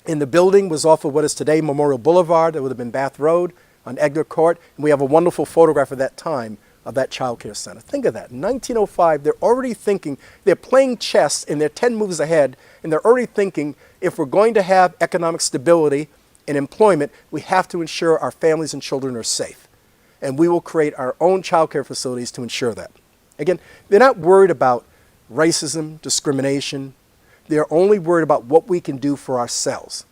And the building was off of what is today Memorial Boulevard. That would have been Bath Road on Egner Court. And we have a wonderful photograph of that time of that child care center. Think of that. In 1905, they're already thinking, they're playing chess and they're 10 moves ahead. And they're already thinking, if we're going to have economic stability and employment, we have to ensure our families and children are safe. And we will create our own child care facilities to ensure that. Again, they're not worried about racism, discrimination. They're only worried about what we can do for ourselves.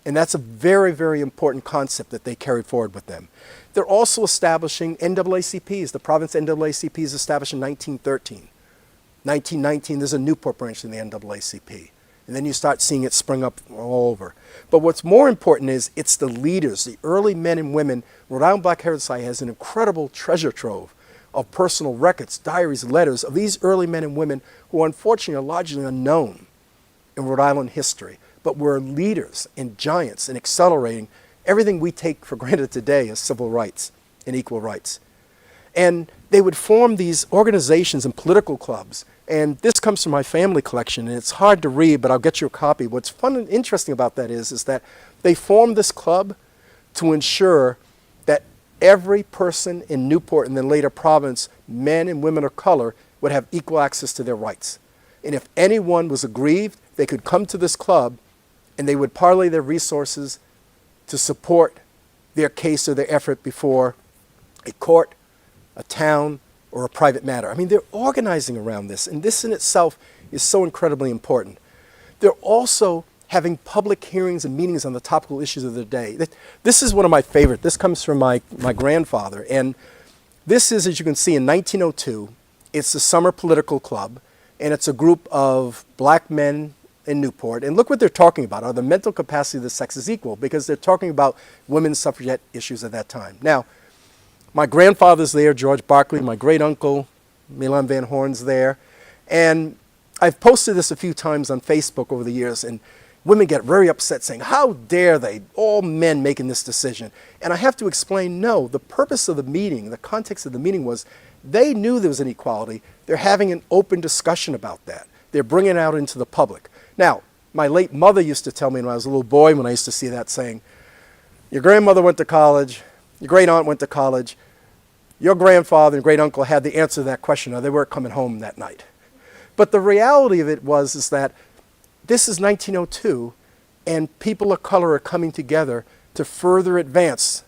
And that's a very, very important concept that they carried forward with them. They're also establishing NAACPs. The province NAACP is established in 1913. 1919, there's a Newport branch in the NAACP. And then you start seeing it spring up all over. But what's more important is it's the leaders, the early men and women. Rhode Island Black Heritage Society has an incredible treasure trove of personal records, diaries, letters of these early men and women who unfortunately are largely unknown in Rhode Island history, but were leaders and giants in accelerating everything we take for granted today as civil rights and equal rights. And they would form these organizations and political clubs. And this comes from my family collection, and it's hard to read, but I'll get you a copy. What's fun and interesting about that is that they formed this club to ensure that every person in Newport and then later province, men and women of color, would have equal access to their rights. And if anyone was aggrieved, they could come to this club and they would parlay their resources to support their case or their effort before a court, a town, or a private matter. I mean, they're organizing around this, and this in itself is so incredibly important. They're also having public hearings and meetings on the topical issues of the day. This is one of my favorite. This comes from my grandfather, and this is, as you can see, in 1902. It's the Summer Political Club, and it's a group of black men in Newport. And look what they're talking about. Are the mental capacity of the sexes equal? Because they're talking about women's suffragette issues at that time. Now, my grandfather's there, George Barclay. My great-uncle, Milan Van Horn's there. And I've posted this a few times on Facebook over the years, and women get very upset saying, how dare they, all men making this decision? And I have to explain, no, the purpose of the meeting, the context of the meeting was they knew there was inequality. They're having an open discussion about that. They're bringing it out into the public. Now, my late mother used to tell me when I was a little boy, when I used to see that, saying, your grandmother went to college, your great-aunt went to college, your grandfather and great-uncle had the answer to that question, or they weren't coming home that night. But the reality of it is that this is 1902, and people of color are coming together to further advance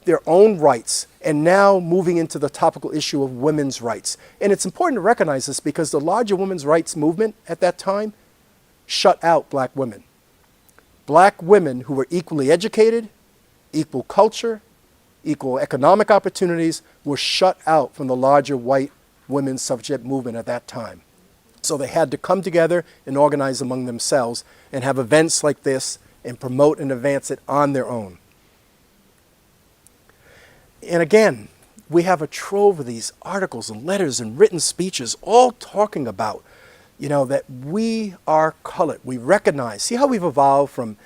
their own rights, and now moving into the topical issue of women's rights. And it's important to recognize this because the larger women's rights movement at that time shut out black women. Black women who were equally educated, equal culture, equal economic opportunities were shut out from the larger white women's suffragette movement at that time. So they had to come together and organize among themselves and have events like this and promote and advance it on their own. And again, we have a trove of these articles and letters and written speeches all talking about, that we are colored. We recognize, see how we've evolved from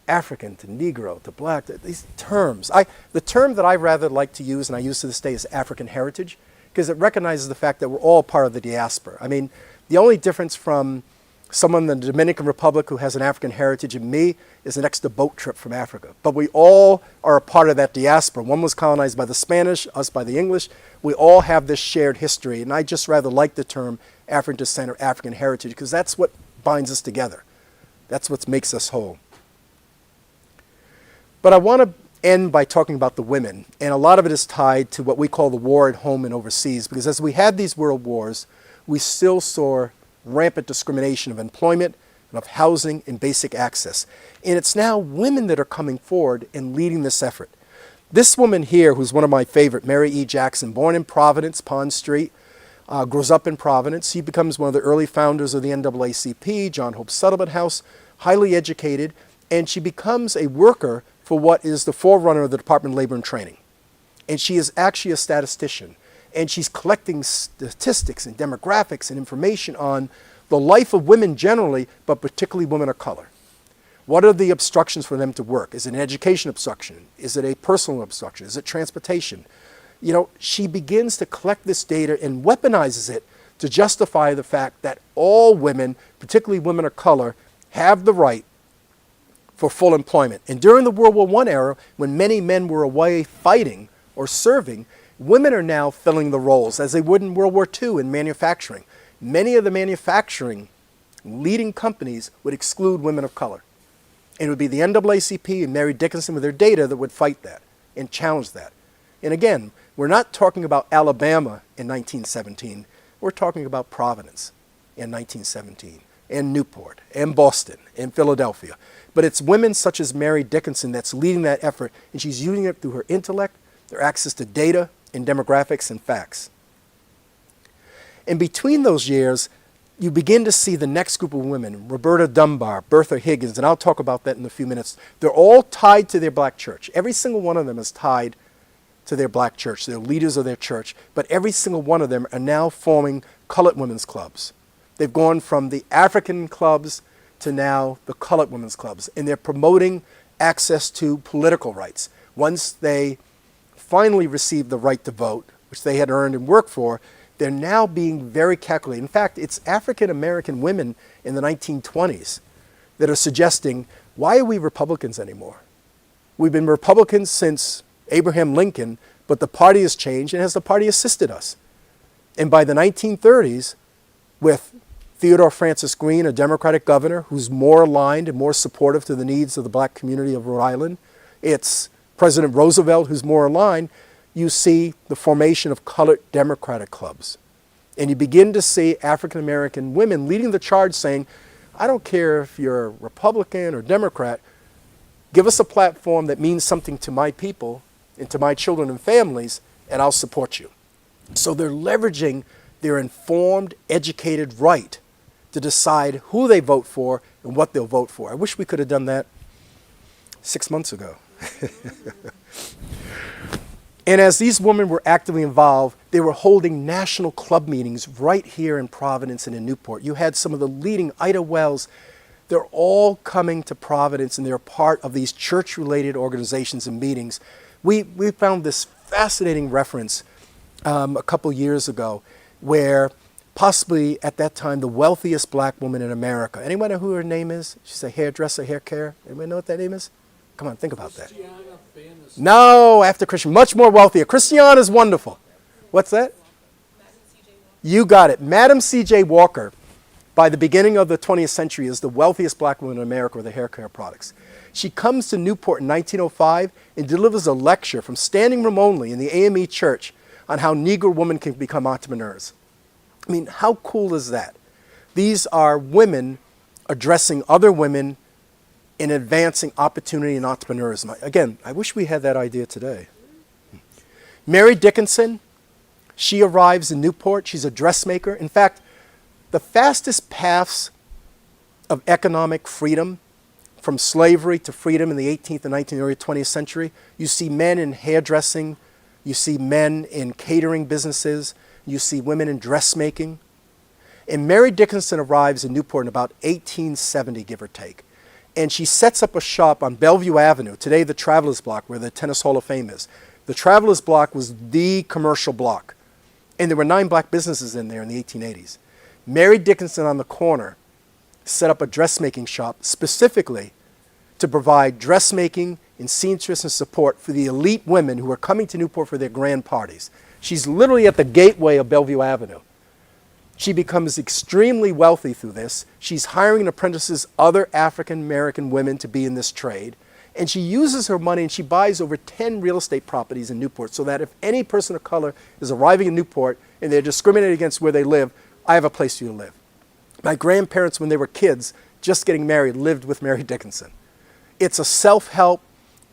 African to Negro to black, these terms. The term that I rather like to use, and I use to this day, is African heritage, because it recognizes the fact that we're all part of the diaspora. I mean, the only difference from someone in the Dominican Republic who has an African heritage and me is an extra boat trip from Africa. But we all are a part of that diaspora. One was colonized by the Spanish, us by the English. We all have this shared history, and I just rather like the term African descent or African heritage because that's what binds us together. That's what makes us whole. But I want to end by talking about the women, and a lot of it is tied to what we call the war at home and overseas, because as we had these world wars, we still saw rampant discrimination of employment and of housing and basic access. And it's now women that are coming forward and leading this effort. This woman here, who's one of my favorite, Mary E. Jackson, born in Providence, Pond Street, grows up in Providence. She becomes one of the early founders of the NAACP, John Hope Settlement House, highly educated, and she becomes a worker for what is the forerunner of the Department of Labor and Training. And she is actually a statistician. And she's collecting statistics and demographics and information on the life of women generally, but particularly women of color. What are the obstructions for them to work? Is it an education obstruction? Is it a personal obstruction? Is it transportation? You know, she begins to collect this data and weaponizes it to justify the fact that all women, particularly women of color, have the right for full employment. And during the World War I era, when many men were away fighting or serving, women are now filling the roles as they would in World War II in manufacturing. Many of the manufacturing leading companies would exclude women of color. And it would be the NAACP and Mary Dickinson with their data that would fight that and challenge that. And again, we're not talking about Alabama in 1917. We're talking about Providence in 1917, and Newport, and Boston, and Philadelphia. But it's women such as Mary Dickinson that's leading that effort, and she's using it through her intellect, their access to data and demographics and facts. And between those years, you begin to see the next group of women, Roberta Dunbar, Bertha Higgins, and I'll talk about that in a few minutes. They're all tied to their black church. Every single one of them is tied to their black church. They're leaders of their church, but every single one of them are now forming colored women's clubs. They've gone from the African clubs to now the colored women's clubs, and they're promoting access to political rights. Once they finally received the right to vote, which they had earned and worked for, they're now being very calculated. In fact, it's African American women in the 1920s that are suggesting, why are we Republicans anymore? We've been Republicans since Abraham Lincoln, but the party has changed, and has the party assisted us? And by the 1930s, with Theodore Francis Green, a Democratic governor who's more aligned and more supportive to the needs of the black community of Rhode Island, it's President Roosevelt who's more aligned, you see the formation of colored Democratic clubs. And you begin to see African American women leading the charge saying, I don't care if you're Republican or Democrat, give us a platform that means something to my people and to my children and families, and I'll support you. So they're leveraging their informed, educated right to decide who they vote for and what they'll vote for. I wish we could have done that 6 months ago. And as these women were actively involved, they were holding national club meetings right here in Providence and in Newport. You had some of the leading Ida Wells. They're all coming to Providence, and they're part of these church-related organizations and meetings. We found this fascinating reference a couple years ago where possibly at that time the wealthiest black woman in America. Anyone know who her name is? She's a hairdresser, hair care. Anyone know what that name is? Come on, think about that. No, after Christian, much more wealthier. Christiana is wonderful. What's that? You got it. Madam C.J. Walker, by the beginning of the 20th century, is the wealthiest black woman in America with the hair care products. She comes to Newport in 1905 and delivers a lecture from standing room only in the AME church on how Negro women can become entrepreneurs. I mean, how cool is that? These are women addressing other women in advancing opportunity and entrepreneurism. Again, I wish we had that idea today. Mary Dickinson, she arrives in Newport. She's a dressmaker. In fact, the fastest paths of economic freedom from slavery to freedom in the 18th and 19th, early 20th century, you see men in hairdressing, you see men in catering businesses, you see women in dressmaking. And Mary Dickinson arrives in Newport in about 1870, give or take. And she sets up a shop on Bellevue Avenue, today the Travelers Block, where the Tennis Hall of Fame is. The Travelers Block was the commercial block. And there were 9 black businesses in there in the 1880s. Mary Dickinson on the corner set up a dressmaking shop specifically to provide dressmaking and seamstress and support for the elite women who are coming to Newport for their grand parties. She's literally at the gateway of Bellevue Avenue. She becomes extremely wealthy through this. She's hiring and apprentices other African American women to be in this trade. And she uses her money and she buys over 10 real estate properties in Newport so that if any person of color is arriving in Newport and they're discriminated against where they live, I have a place for you to live. My grandparents, when they were kids, just getting married, lived with Mary Dickinson. It's a self-help.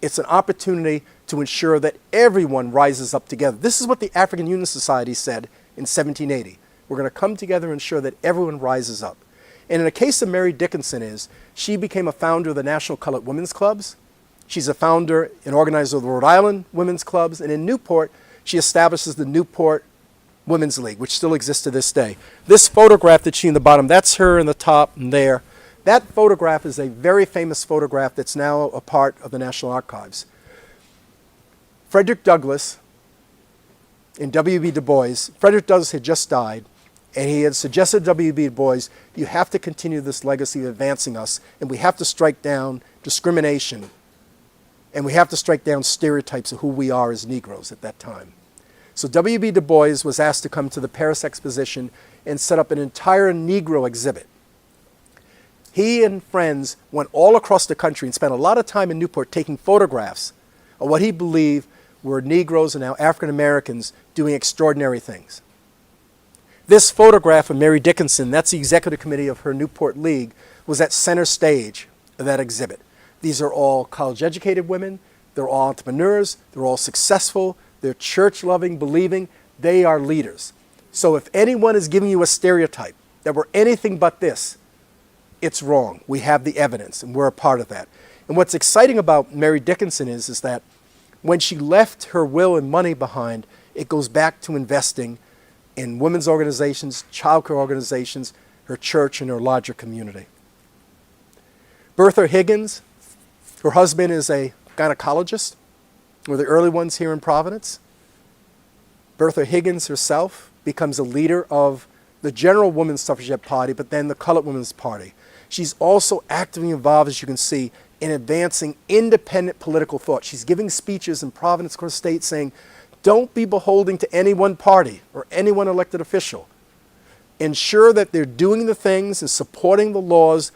It's an opportunity to ensure that everyone rises up together. This is what the African Union Society said in 1780. We're going to come together and ensure that everyone rises up. And in the case of Mary Dickinson is, she became a founder of the National Colored Women's Clubs. She's a founder and organizer of the Rhode Island Women's Clubs. And in Newport, she establishes the Newport Women's League, which still exists to this day. This photograph that you see in the bottom, that's her in the top and there. That photograph is a very famous photograph that's now a part of the National Archives. Frederick Douglass and W.B. Du Bois. Frederick Douglass had just died, and he had suggested to W.B. Du Bois, you have to continue this legacy of advancing us, and we have to strike down discrimination, and we have to strike down stereotypes of who we are as Negroes at that time. So W.B. Du Bois was asked to come to the Paris Exposition and set up an entire Negro exhibit. He and friends went all across the country and spent a lot of time in Newport taking photographs of what he believed were Negroes and now African Americans doing extraordinary things. This photograph of Mary Dickinson, that's the executive committee of her Newport League, was at center stage of that exhibit. These are all college-educated women. They're all entrepreneurs. They're all successful. They're church-loving, believing. They are leaders. So if anyone is giving you a stereotype that we're anything but this, it's wrong. We have the evidence, and we're a part of that. And what's exciting about Mary Dickinson is that when she left her will and money behind, it goes back to investing in women's organizations, child care organizations, her church, and her larger community. Bertha Higgins, her husband is a gynecologist, one of the early ones here in Providence. Bertha Higgins herself becomes a leader of the General Women's Suffragette Party, but then the Colored Women's Party. She's also actively involved, as you can see, in advancing independent political thought. She's giving speeches in Providence across the state saying, don't be beholden to any one party or any one elected official. Ensure that they're doing the things and supporting the laws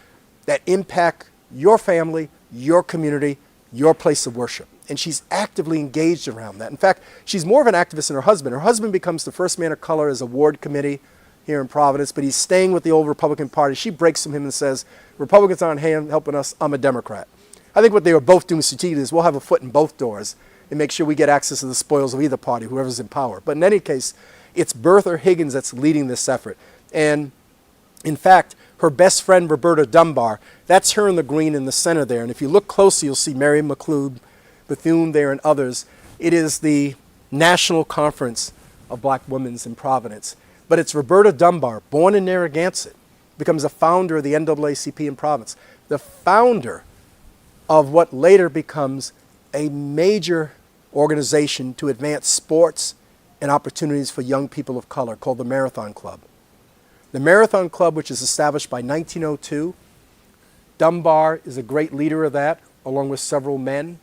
that impact your family, your community, your place of worship. And she's actively engaged around that. In fact, she's more of an activist than her husband. Her husband becomes the first man of color as a ward committee here in Providence, but he's staying with the old Republican Party. She breaks from him and says, Republicans aren't helping us, I'm a Democrat. I think what they were both doing strategically is we'll have a foot in both doors and make sure we get access to the spoils of either party, whoever's in power. But in any case, it's Bertha Higgins that's leading this effort. And in fact, her best friend, Roberta Dunbar, that's her in the green in the center there. And if you look closely, you'll see Mary McLeod, Bethune there, and others. It is the National Conference of Black Women in Providence. But it's Roberta Dunbar, born in Narragansett, becomes a founder of the NAACP in Providence, the founder of what later becomes a major organization to advance sports and opportunities for young people of color called the Marathon Club. The Marathon Club, which is established by 1902, Dunbar is a great leader of that, along with several men.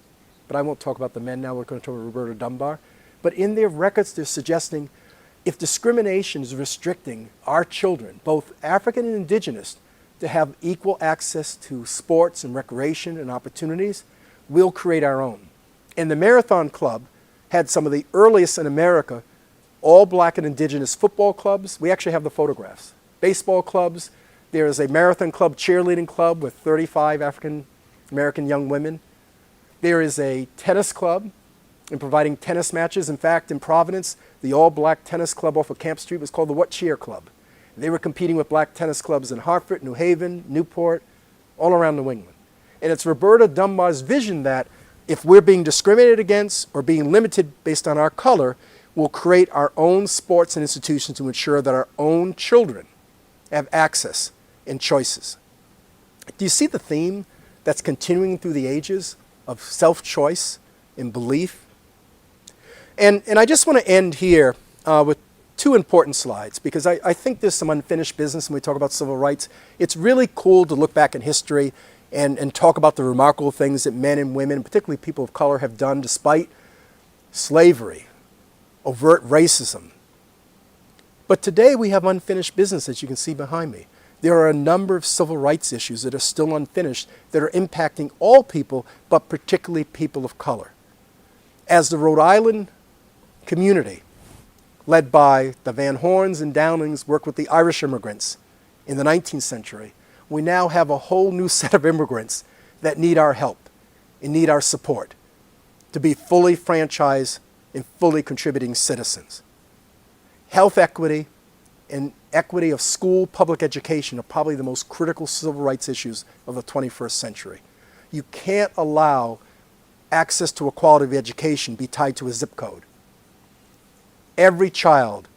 But I won't talk about the men now, we're going to talk about Roberta Dunbar. But in their records, they're suggesting if discrimination is restricting our children, both African and indigenous, to have equal access to sports and recreation and opportunities, we'll create our own. And the Marathon Club had some of the earliest in America all black and indigenous football clubs. We actually have the photographs. Baseball clubs. There is a Marathon Club cheerleading club with 35 African American young women. There is a tennis club in providing tennis matches. In fact, in Providence, the all-black tennis club off of Camp Street was called the What Cheer Club. They were competing with black tennis clubs in Hartford, New Haven, Newport, all around New England. And it's Roberta Dunbar's vision that if we're being discriminated against or being limited based on our color, we'll create our own sports and institutions to ensure that our own children have access and choices. Do you see the theme that's continuing through the ages of self-choice and belief? And I just want to end here with two important slides, because I think there's some unfinished business when we talk about civil rights. It's really cool to look back in history and talk about the remarkable things that men and women, particularly people of color, have done despite slavery, overt racism. But today we have unfinished business, as you can see behind me. There are a number of civil rights issues that are still unfinished that are impacting all people, but particularly people of color. As the Rhode Island community, led by the Van Horns and Downings, worked with the Irish immigrants in the 19th century, we now have a whole new set of immigrants that need our help and need our support to be fully franchised and fully contributing citizens. Health equity and equity of school public education are probably the most critical civil rights issues of the 21st century. You can't allow access to a quality education be tied to a zip code. Every child,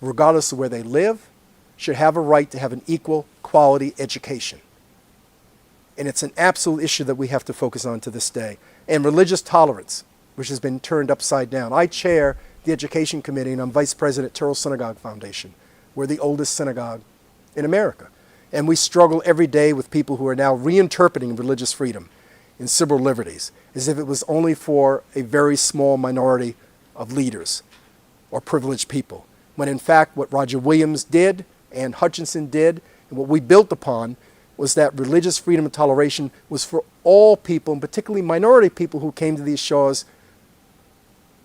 regardless of where they live, should have a right to have an equal quality education. And it's an absolute issue that we have to focus on to this day. And religious tolerance, which has been turned upside down. I chair the Education Committee, and I'm vice president at Terrell Synagogue Foundation. We're the oldest synagogue in America. And we struggle every day with people who are now reinterpreting religious freedom and civil liberties as if it was only for a very small minority of leaders or privileged people. When in fact what Roger Williams did and Hutchinson did and what we built upon was that religious freedom and toleration was for all people, and particularly minority people who came to these shores,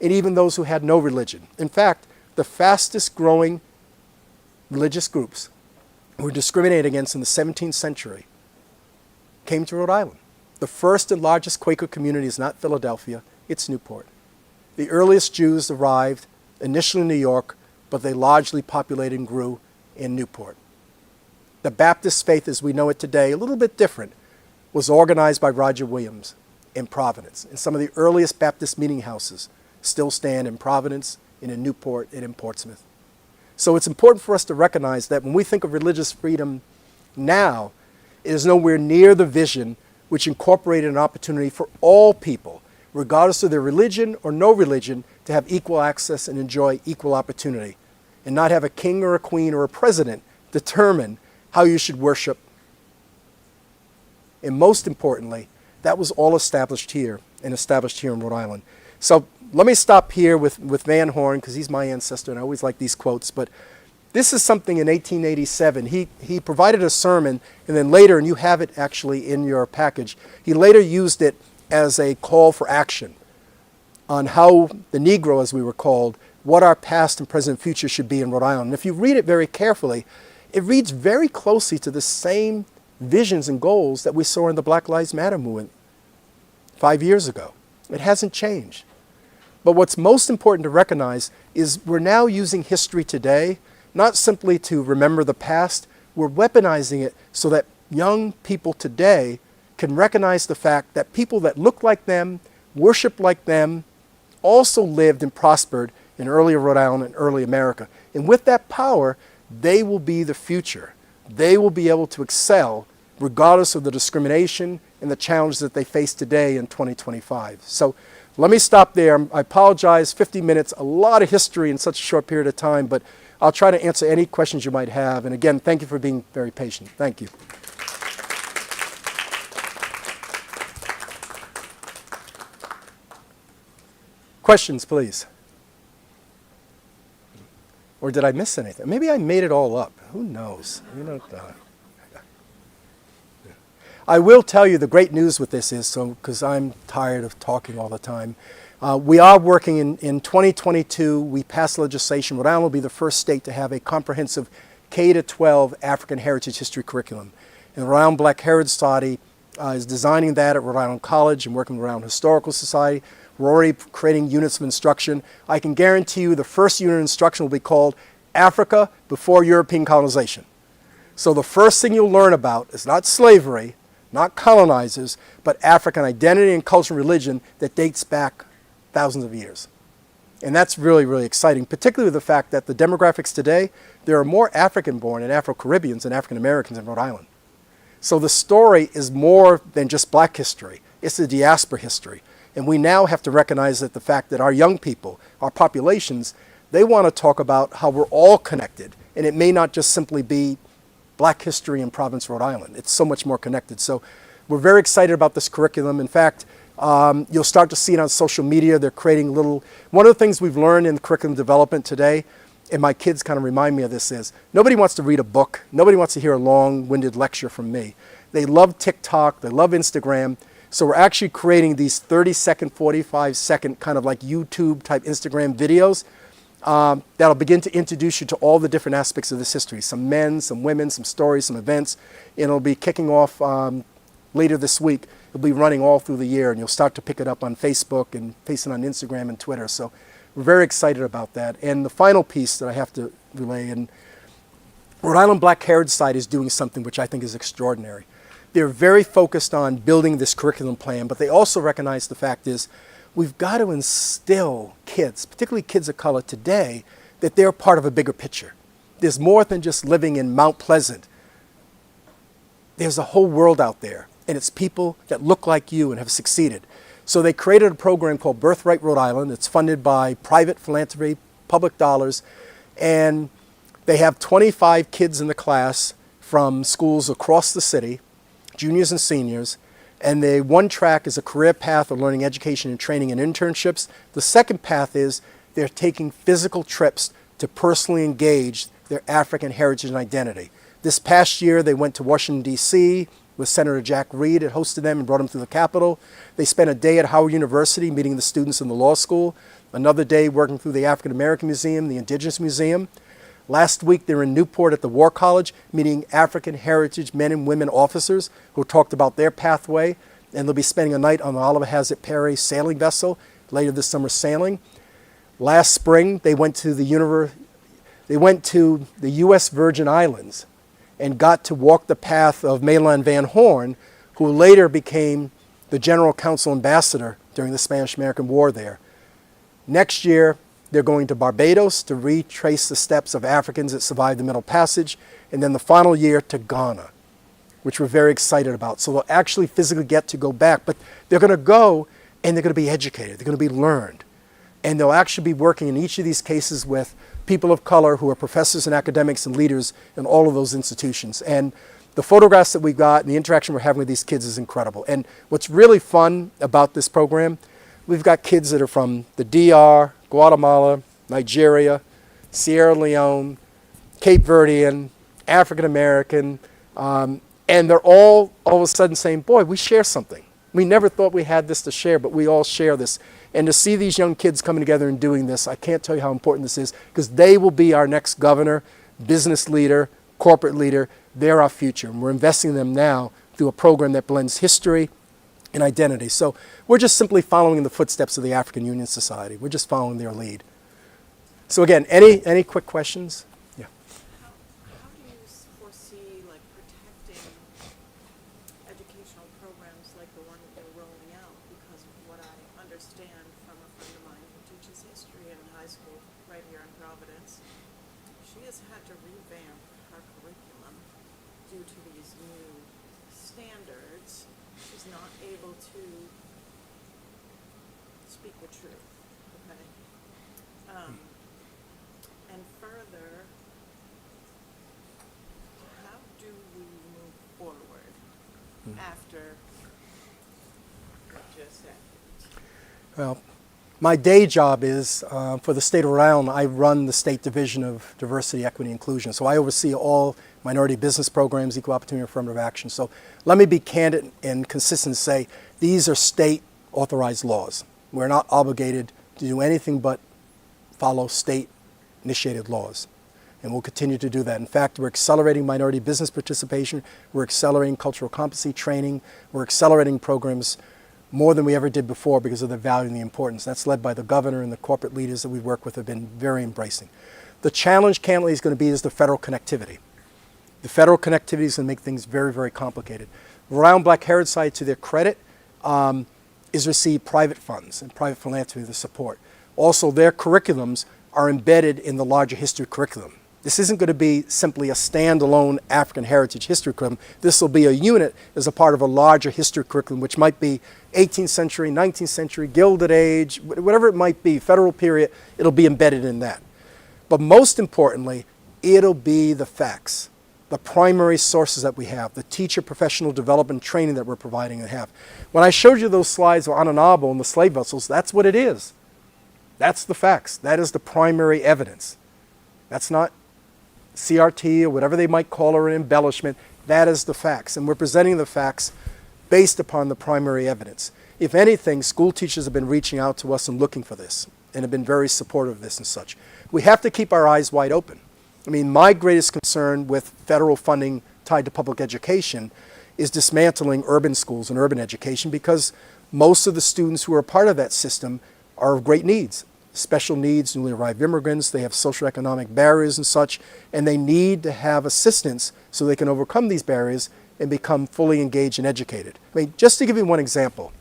and even those who had no religion. In fact, the fastest growing religious groups who were discriminated against in the 17th century came to Rhode Island. The first and largest Quaker community is not Philadelphia, it's Newport. The earliest Jews arrived initially in New York, but they largely populated and grew in Newport. The Baptist faith as we know it today, a little bit different, was organized by Roger Williams in Providence. And some of the earliest Baptist meeting houses still stand in Providence and in Newport and in Portsmouth. So it's important for us to recognize that when we think of religious freedom now, it is nowhere near the vision which incorporated an opportunity for all people, regardless of their religion or no religion, to have equal access and enjoy equal opportunity, and not have a king or a queen or a president determine how you should worship. And most importantly, that was all established here and established here in Rhode Island. So let me stop here with Van Horn, because he's my ancestor and I always like these quotes, but this is something in 1887. He provided a sermon, and then later, and you have it actually in your package, he later used it as a call for action on how the Negro, as we were called, what our past and present future should be in Rhode Island. And if you read it very carefully, it reads very closely to the same visions and goals that we saw in the Black Lives Matter movement 5 years ago. It hasn't changed. But what's most important to recognize is we're now using history today, not simply to remember the past, we're weaponizing it so that young people today can recognize the fact that people that look like them, worship like them, also lived and prospered in early Rhode Island and early America. And with that power, they will be the future. They will be able to excel regardless of the discrimination and the challenges that they face today in 2025. So let me stop there. I apologize, 50 minutes, a lot of history in such a short period of time, but I'll try to answer any questions you might have. And again, thank you for being very patient. Thank you. Questions, please. Or did I miss anything? Maybe I made it all up. Who knows? You know. I will tell you the great news with this is, because I'm tired of talking all the time, we are working in 2022, we passed legislation. Rhode Island will be the first state to have a comprehensive K-12 African Heritage History curriculum. And the Rhode Island Black Heritage Society is designing that at Rhode Island College and working with Rhode Island Historical Society. We're already creating units of instruction. I can guarantee you the first unit of instruction will be called Africa Before European Colonization. So the first thing you'll learn about is not slavery, not colonizers, but African identity and culture and religion that dates back thousands of years. And that's really, really exciting, particularly with the fact that the demographics today, there are more African-born and Afro-Caribbeans than African-Americans in Rhode Island. So the story is more than just black history. It's the diaspora history. And we now have to recognize that the fact that our young people, our populations, they want to talk about how we're all connected. And it may not just simply be black history in Providence, Rhode Island. It's so much more connected. So we're very excited about this curriculum. In fact, you'll start to see it on social media. They're creating one of the things we've learned in curriculum development today, and my kids kind of remind me of this, is nobody wants to read a book. Nobody wants to hear a long-winded lecture from me. They love TikTok. They love Instagram. So we're actually creating these 30-second, 45-second kind of like YouTube-type Instagram videos that'll begin to introduce you to all the different aspects of this history. Some men, some women, some stories, some events. And it'll be kicking off later this week. It'll be running all through the year, and you'll start to pick it up on Facebook and paste it on Instagram and Twitter. So we're very excited about that. And the final piece that I have to relay, and Rhode Island Black Heritage Society is doing something which I think is extraordinary. They're very focused on building this curriculum plan, but they also recognize the fact is we've got to instill kids, particularly kids of color today, that they're part of a bigger picture. There's more than just living in Mount Pleasant. There's a whole world out there, and it's people that look like you and have succeeded. So they created a program called Birthright Rhode Island. It's funded by private philanthropy, public dollars, and they have 25 kids in the class from schools across the city, juniors and seniors, and the one track is a career path of learning education and training and internships. The second path is they're taking physical trips to personally engage their African heritage and identity. This past year, they went to Washington, D.C., with Senator Jack Reed had hosted them and brought them through the Capitol. They spent a day at Howard University meeting the students in the law school, another day working through the African American Museum, the Indigenous Museum. Last week, they were in Newport at the War College meeting African heritage men and women officers who talked about their pathway, and they'll be spending a night on the Oliver Hazard Perry sailing vessel later this summer sailing. Last spring, they went to the U.S. Virgin Islands and got to walk the path of Mahlon Van Horn, who later became the General Counsel Ambassador during the Spanish-American War there. Next year, they're going to Barbados to retrace the steps of Africans that survived the Middle Passage, and then the final year to Ghana, which we're very excited about. So they'll actually physically get to go back, but they're going to go and they're going to be educated, they're going to be learned. And they'll actually be working in each of these cases with people of color who are professors and academics and leaders in all of those institutions. And the photographs that we've got and the interaction we're having with these kids is incredible. And what's really fun about this program, we've got kids that are from the DR, Guatemala, Nigeria, Sierra Leone, Cape Verdean, African American, and they're all of a sudden saying, boy, we share something. We never thought we had this to share, but we all share this. And to see these young kids coming together and doing this, I can't tell you how important this is, because they will be our next governor, business leader, corporate leader. They're our future, and we're investing in them now through a program that blends history and identity. So we're just simply following in the footsteps of the African Union Society. We're just following their lead. So again, any quick questions? Yeah. How do you foresee like protecting educational programs like the one that they're rolling out? Because what I understand from a friend of mine who teaches history in high school right here in Providence, she has had to revamp her curriculum due to these new standards. She's not able to speak the truth, okay? And further, how do we move forward after what just happened? Well, my day job is, for the state of Rhode Island, I run the State Division of Diversity, Equity, and Inclusion. So I oversee all minority business programs, equal opportunity, and affirmative action. So let me be candid and consistent and say these are state authorized laws. We're not obligated to do anything but follow state initiated laws. And we'll continue to do that. In fact, we're accelerating minority business participation. We're accelerating cultural competency training. We're accelerating programs more than we ever did before because of the value and the importance. That's led by the governor and the corporate leaders that we work with have been very embracing. The challenge, candidly, is going to be is the federal connectivity. The federal connectivity is going to make things very, very complicated. Rhode Island Black Heritage Society, to their credit, is received private funds and private philanthropy to support. Also, their curriculums are embedded in the larger history curriculum. This isn't going to be simply a standalone African heritage history curriculum. This will be a unit as a part of a larger history curriculum, which might be 18th century, 19th century, Gilded Age, whatever it might be, federal period, it'll be embedded in that. But most importantly, it'll be the facts, the primary sources that we have, the teacher professional development training that we're providing and have. When I showed you those slides on Ananabo and the slave vessels, that's what it is. That's the facts. That is the primary evidence. That's not CRT or whatever they might call it, or an embellishment. That is the facts. And we're presenting the facts based upon the primary evidence. If anything, school teachers have been reaching out to us and looking for this and have been very supportive of this and such. We have to keep our eyes wide open. I mean, my greatest concern with federal funding tied to public education is dismantling urban schools and urban education, because most of the students who are part of that system are of great needs. special needs, newly arrived immigrants, they have socioeconomic barriers and such, and they need to have assistance so they can overcome these barriers and become fully engaged and educated. I mean, just to give you one example,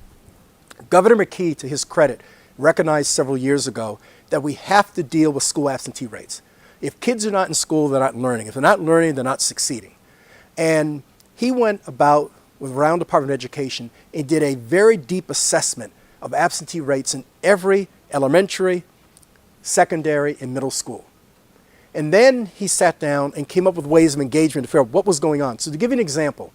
Governor McKee, to his credit, recognized several years ago that we have to deal with school absentee rates. If kids are not in school, they're not learning. If they're not learning, they're not succeeding. And he went about with around the Department of Education and did a very deep assessment of absentee rates in every elementary, secondary, and middle school. And then he sat down and came up with ways of engagement to figure out what was going on. So to give you an example,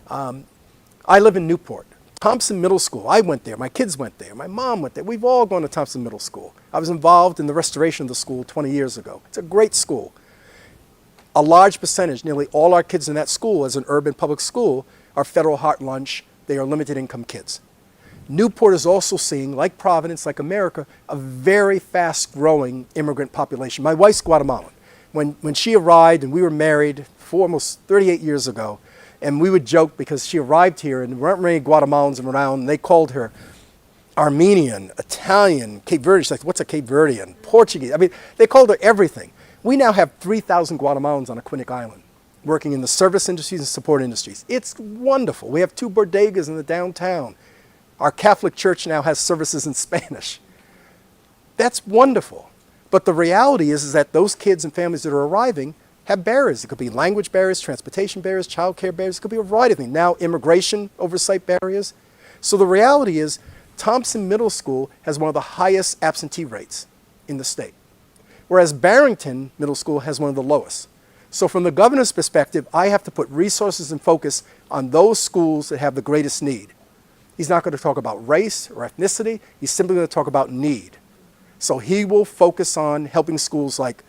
I live in Newport. Thompson Middle School, I went there, my kids went there, my mom went there. We've all gone to Thompson Middle School. I was involved in the restoration of the school 20 years ago. It's a great school. A large percentage, nearly all our kids in that school, as an urban public school, are Federal Heart Lunch. They are limited income kids. Newport is also seeing, like Providence, like America, a very fast growing immigrant population. My wife's Guatemalan. When she arrived and we were married for almost 38 years ago, and we would joke because she arrived here and there weren't many Guatemalans around, and they called her Armenian, Italian, Cape Verdean. She's like, what's a Cape Verdean? Portuguese. I mean, they called her everything. We now have 3,000 Guatemalans on Aquinic Island working in the service industries and support industries. It's wonderful. We have 2 bodegas in the downtown. Our Catholic Church now has services in Spanish. That's wonderful. But the reality is that those kids and families that are arriving have barriers. It could be language barriers, transportation barriers, child care barriers. It could be a variety of things. Now, immigration oversight barriers. So the reality is Thompson Middle School has one of the highest absentee rates in the state, whereas Barrington Middle School has one of the lowest. So from the governor's perspective, I have to put resources and focus on those schools that have the greatest need. He's not going to talk about race or ethnicity. He's simply going to talk about need. So he will focus on helping schools like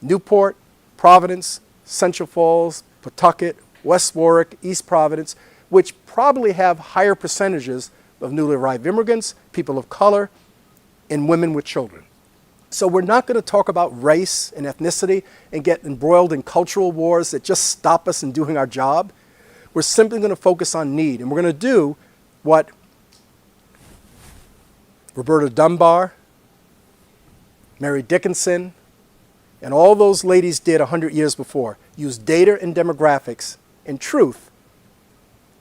Newport, Providence, Central Falls, Pawtucket, West Warwick, East Providence, which probably have higher percentages of newly arrived immigrants, people of color, and women with children. So we're not going to talk about race and ethnicity and get embroiled in cultural wars that just stop us in doing our job. We're simply going to focus on need. And we're going to do what Roberta Dunbar, Mary Dickinson, and all those ladies did 100 years before. Use data and demographics and truth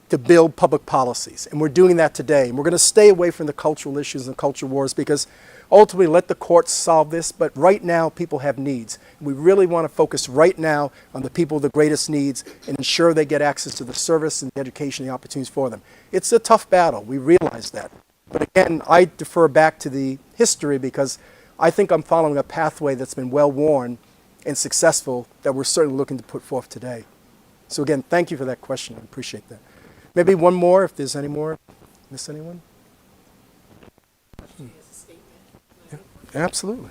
to build public policies. And we're doing that today. And we're going to stay away from the cultural issues and cultural wars because ultimately let the courts solve this. But right now, people have needs. We really want to focus right now on the people with the greatest needs and ensure they get access to the service and the education and the opportunities for them. It's a tough battle. We realize that. But again, I defer back to the history because I think I'm following a pathway that's been well-worn and successful that we're certainly looking to put forth today. So again, thank you for that question. I appreciate that. Maybe one more, if there's any more. Miss anyone? Yeah, absolutely.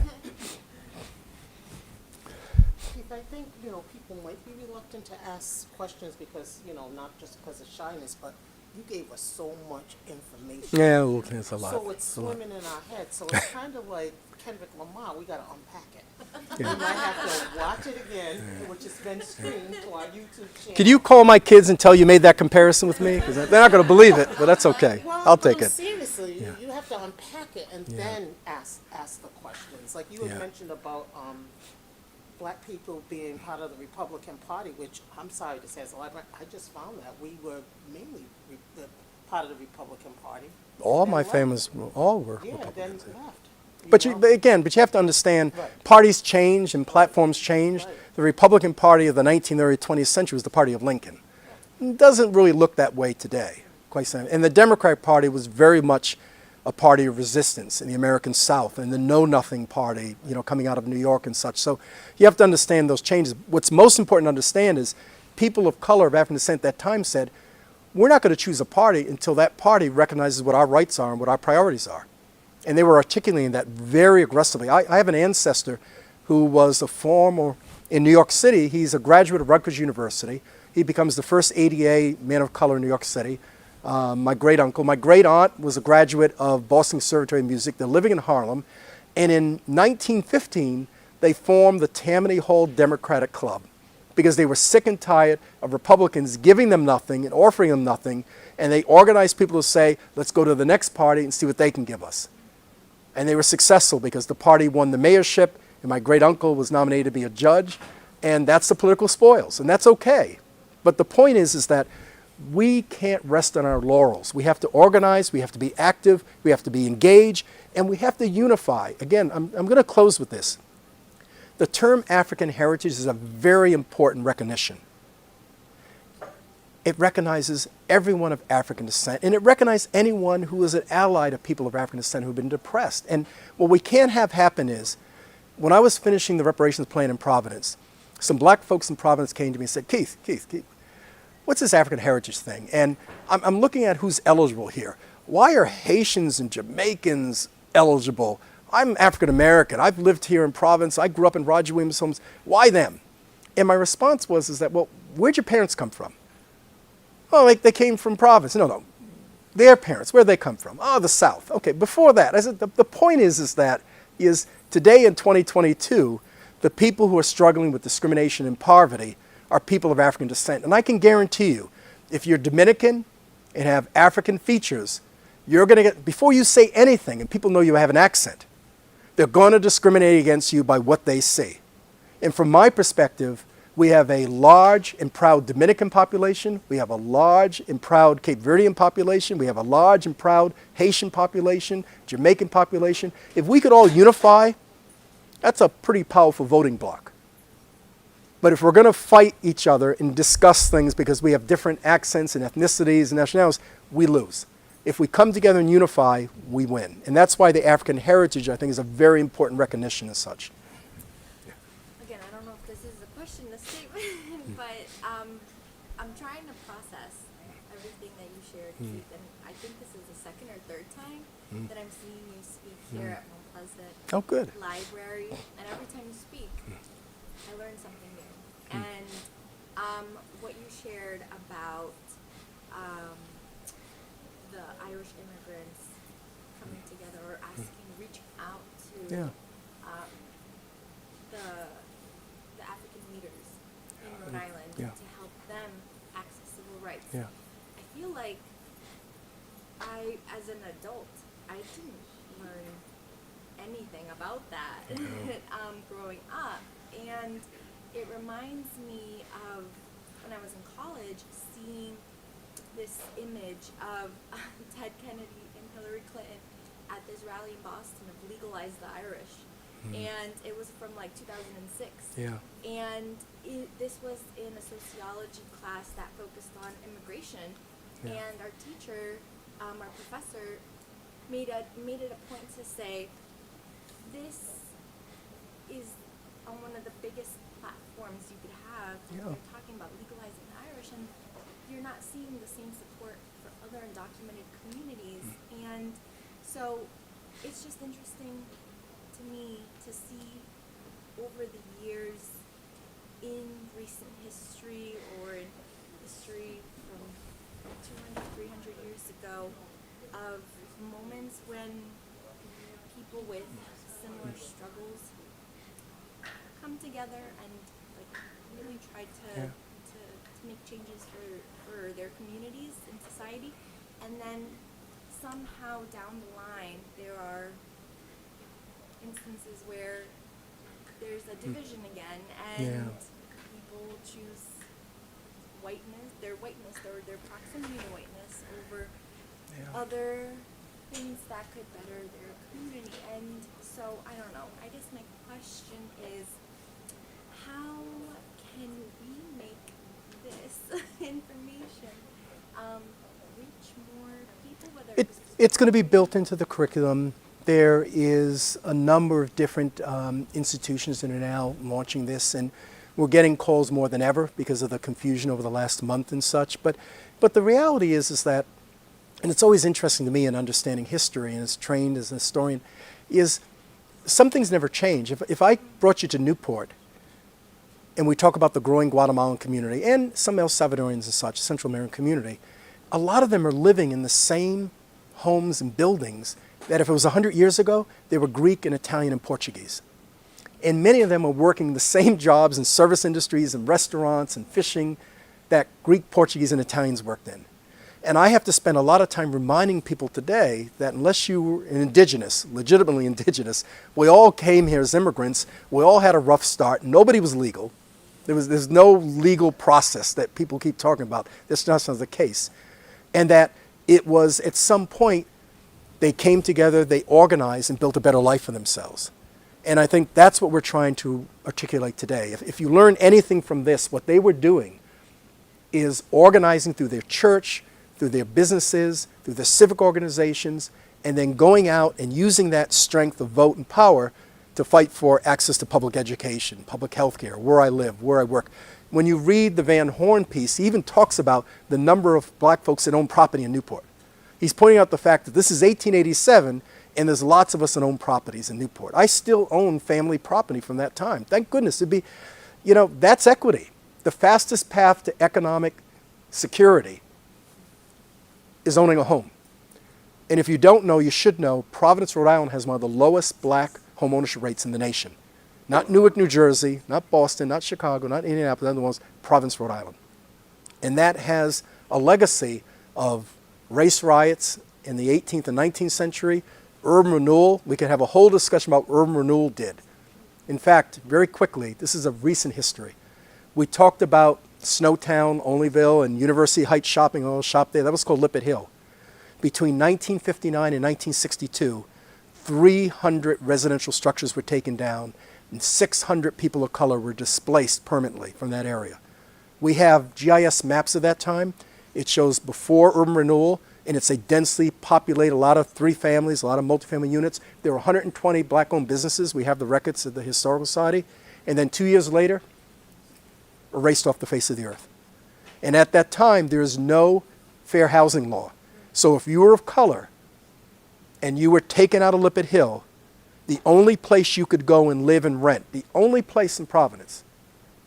Keith, I think, people might be reluctant to ask questions because, not just because of shyness, but you gave us so much information. Yeah, well, it's a lot. So it's swimming in our heads. So it's kind of like Kendrick Lamar. We got to unpack it. Yeah. We might have to watch it again, which has been streamed to our YouTube channel. Could you call my kids and tell you made that comparison with me? Because they're not going to believe it, but that's okay. Well, I'll take no, it. Seriously, Yeah. you have to unpack it and then ask the questions. Like you had Yeah. mentioned about black people being part of the Republican Party, which I'm sorry to say as a librarian, I just found that we were mainly the part of the Republican Party. All Then my left. families all were Yeah, Republicans. then left. But know? but you have to understand, Right. parties change and platforms change. Right. The Republican Party of the 19th, early 20th century was the party of Lincoln. It doesn't really look that way today, quite simply. And the Democratic Party was very much a party of resistance in the American South, and the Know-Nothing Party, coming out of New York and such. So you have to understand those changes. What's most important to understand is people of color of African descent at that time said, we're not going to choose a party until that party recognizes what our rights are and what our priorities are. And they were articulating that very aggressively. I have an ancestor who was a former, in New York City, he's a graduate of Rutgers University. He becomes the first ADA man of color in New York City. My great-uncle. My great-aunt was a graduate of Boston Conservatory of Music. They're living in Harlem. And in 1915, they formed the Tammany Hall Democratic Club because they were sick and tired of Republicans giving them nothing and offering them nothing. And they organized people to say, let's go to the next party and see what they can give us. And they were successful because the party won the mayorship, and my great uncle was nominated to be a judge, and that's the political spoils, and that's okay. But the point is that we can't rest on our laurels. We have to organize, we have to be active, we have to be engaged, and we have to unify. Again, I'm going to close with this. The term African heritage is a very important recognition. It recognizes everyone of African descent, and it recognizes anyone who is an ally to people of African descent who have been depressed. And what we can't have happen is, when I was finishing the reparations plan in Providence, some black folks in Providence came to me and said, Keith, what's this African heritage thing? And I'm looking at who's eligible here. Why are Haitians and Jamaicans eligible? I'm African American. I've lived here in Providence. I grew up in Roger Williams' homes. Why them? And my response was that, well, where'd your parents come from? Oh, like they came from Providence. No. Their parents, where'd they come from? Oh, the South. Okay, before that, I said, the point is that today in 2022, the people who are struggling with discrimination and poverty are people of African descent. And I can guarantee you, if you're Dominican and have African features, you're going to get, before you say anything, and people know you have an accent, they're going to discriminate against you by what they see. And from my perspective, we have a large and proud Dominican population. We have a large and proud Cape Verdean population. We have a large and proud Haitian population, Jamaican population. If we could all unify, that's a pretty powerful voting bloc. But if we're going to fight each other and discuss things because we have different accents and ethnicities and nationalities, we lose. If we come together and unify, we win. And that's why the African heritage, I think, is a very important recognition as such. Again, I don't know if this is a question, a statement, but I'm trying to process everything that you shared, Keith, and I think this is the second or third time that I'm seeing you speak here at Mount Pleasant Oh, good. Library, and every time you speak, I learn something new. And what you shared about the Irish immigrants coming together or reaching out to Yeah. the African leaders in Rhode Island Yeah. to help them access civil rights. Yeah. I feel like as an adult, I didn't learn anything about that growing up. And it reminds me of when I was in college, seeing this image of Ted Kennedy and Hillary Clinton at this rally in Boston of Legalize the Irish. And it was from like 2006. Yeah. And this was in a sociology class that focused on immigration. Yeah. And our teacher, our professor, made it a point to say, this is on one of the biggest platforms you could have. Yeah. You're talking about legalizing the Irish, and you're not seeing the same support for other undocumented communities. And so it's just interesting to me to see over the years in recent history or in history from 200, 300 years ago of moments when people with similar struggles come together and like really try to make changes for their communities and society, and then somehow down the line there are instances where there's a division again, and people choose their whiteness or their proximity to whiteness over other things that could better their community. And so I don't know, I guess my question is, how can we make this information reach more people, whether It's going to be built into the curriculum. There is a number of different institutions that are now launching this, and we're getting calls more than ever because of the confusion over the last month and such. But the reality is that, and it's always interesting to me in understanding history and as trained as an historian, is some things never change. If I brought you to Newport and we talk about the growing Guatemalan community and some El Salvadorians and such, Central American community, a lot of them are living in the same homes and buildings that if it was 100 years ago, they were Greek and Italian and Portuguese. And many of them are working the same jobs in service industries and restaurants and fishing that Greek, Portuguese, and Italians worked in. And I have to spend a lot of time reminding people today that unless you were indigenous, legitimately indigenous, we all came here as immigrants, we all had a rough start, nobody was legal. There's no legal process that people keep talking about. That's not the case. And that it was at some point they came together, they organized and built a better life for themselves. And I think that's what we're trying to articulate today. If you learn anything from this, what they were doing is organizing through their church, through their businesses, through their civic organizations, and then going out and using that strength of vote and power to fight for access to public education, public health care, where I live, where I work. When you read the Van Horn piece, he even talks about the number of black folks that own property in Newport. He's pointing out the fact that this is 1887, and there's lots of us that own properties in Newport. I still own family property from that time. Thank goodness. It'd be, that's equity. The fastest path to economic security is owning a home. And if you don't know, you should know, Providence, Rhode Island has one of the lowest black home ownership rates in the nation. Not Newark, New Jersey, not Boston, not Chicago, not Indianapolis, they're the ones, Providence, Rhode Island. And that has a legacy of race riots in the 18th and 19th century, urban renewal. We could have a whole discussion about what urban renewal did. In fact, very quickly, this is a recent history. We talked about Snowtown, Olneyville, and University Heights shopping, all shop there. That was called Lippert Hill. Between 1959 and 1962, 300 residential structures were taken down, and 600 people of color were displaced permanently from that area. We have GIS maps of that time. It shows before urban renewal, and it's a densely populated, a lot of three families, a lot of multifamily units. There were 120 black-owned businesses. We have the records of the Historical Society. And then 2 years later, erased off the face of the earth. And at that time, there is no fair housing law. So if you were of color and you were taken out of Lippert Hill, the only place you could go and live and rent, the only place in Providence,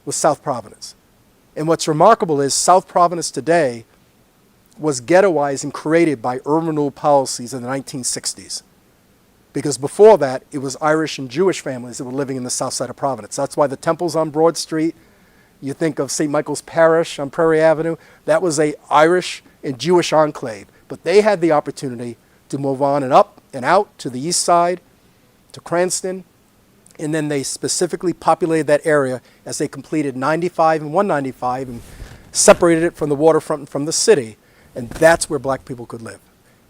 was South Providence. And what's remarkable is South Providence today was ghettoized and created by urban renewal policies in the 1960s. Because before that, it was Irish and Jewish families that were living in the south side of Providence. That's why the temple's on Broad Street. You think of St. Michael's Parish on Prairie Avenue. That was a Irish and Jewish enclave. But they had the opportunity to move on and up and out to the east side, to Cranston, and then they specifically populated that area as they completed 95 and 195 and separated it from the waterfront and from the city. And that's where black people could live.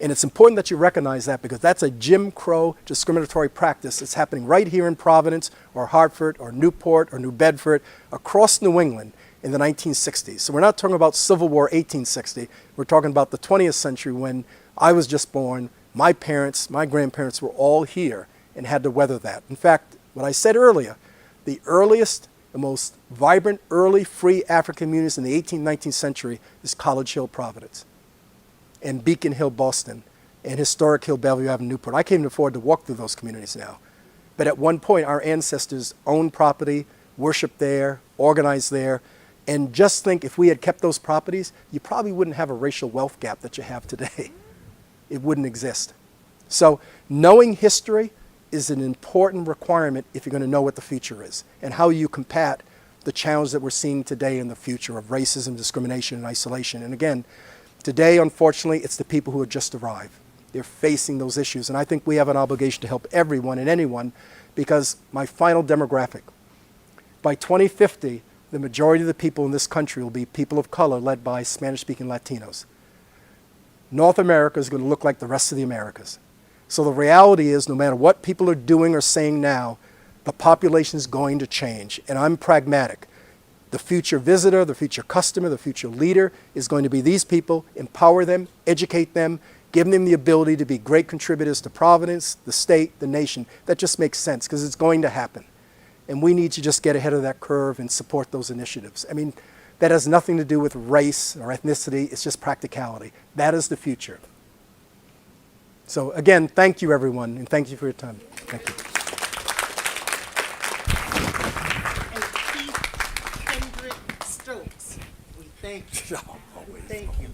And it's important that you recognize that because that's a Jim Crow discriminatory practice that's happening right here in Providence or Hartford or Newport or New Bedford, across New England in the 1960s. So we're not talking about Civil War 1860. We're talking about the 20th century when I was just born. My parents, my grandparents were all here and had to weather that. In fact, what I said earlier, the earliest, the most vibrant, early free African communities in the 18th, 19th century is College Hill, Providence, and Beacon Hill, Boston, and Historic Hill, Bellevue Avenue, Newport. I can't even afford to walk through those communities now. But at one point, our ancestors owned property, worshiped there, organized there, and just think if we had kept those properties, you probably wouldn't have a racial wealth gap that you have today. It wouldn't exist. So knowing history is an important requirement if you're going to know what the future is and how you combat the challenge that we're seeing today in the future of racism, discrimination, and isolation. And again, today, unfortunately, it's the people who have just arrived. They're facing those issues. And I think we have an obligation to help everyone and anyone because my final demographic, by 2050, the majority of the people in this country will be people of color led by Spanish-speaking Latinos. North America is going to look like the rest of the Americas. So the reality is, no matter what people are doing or saying now, the population is going to change. And I'm pragmatic. The future visitor, the future customer, the future leader is going to be these people. Empower them, educate them, give them the ability to be great contributors to Providence, the state, the nation. That just makes sense because it's going to happen. And we need to just get ahead of that curve and support those initiatives. I mean, that has nothing to do with race or ethnicity. It's just practicality. That is the future. So again, thank you, everyone, and thank you for your time. Thank you. And Keith Kendrick Stokes, we thank you. Thank you.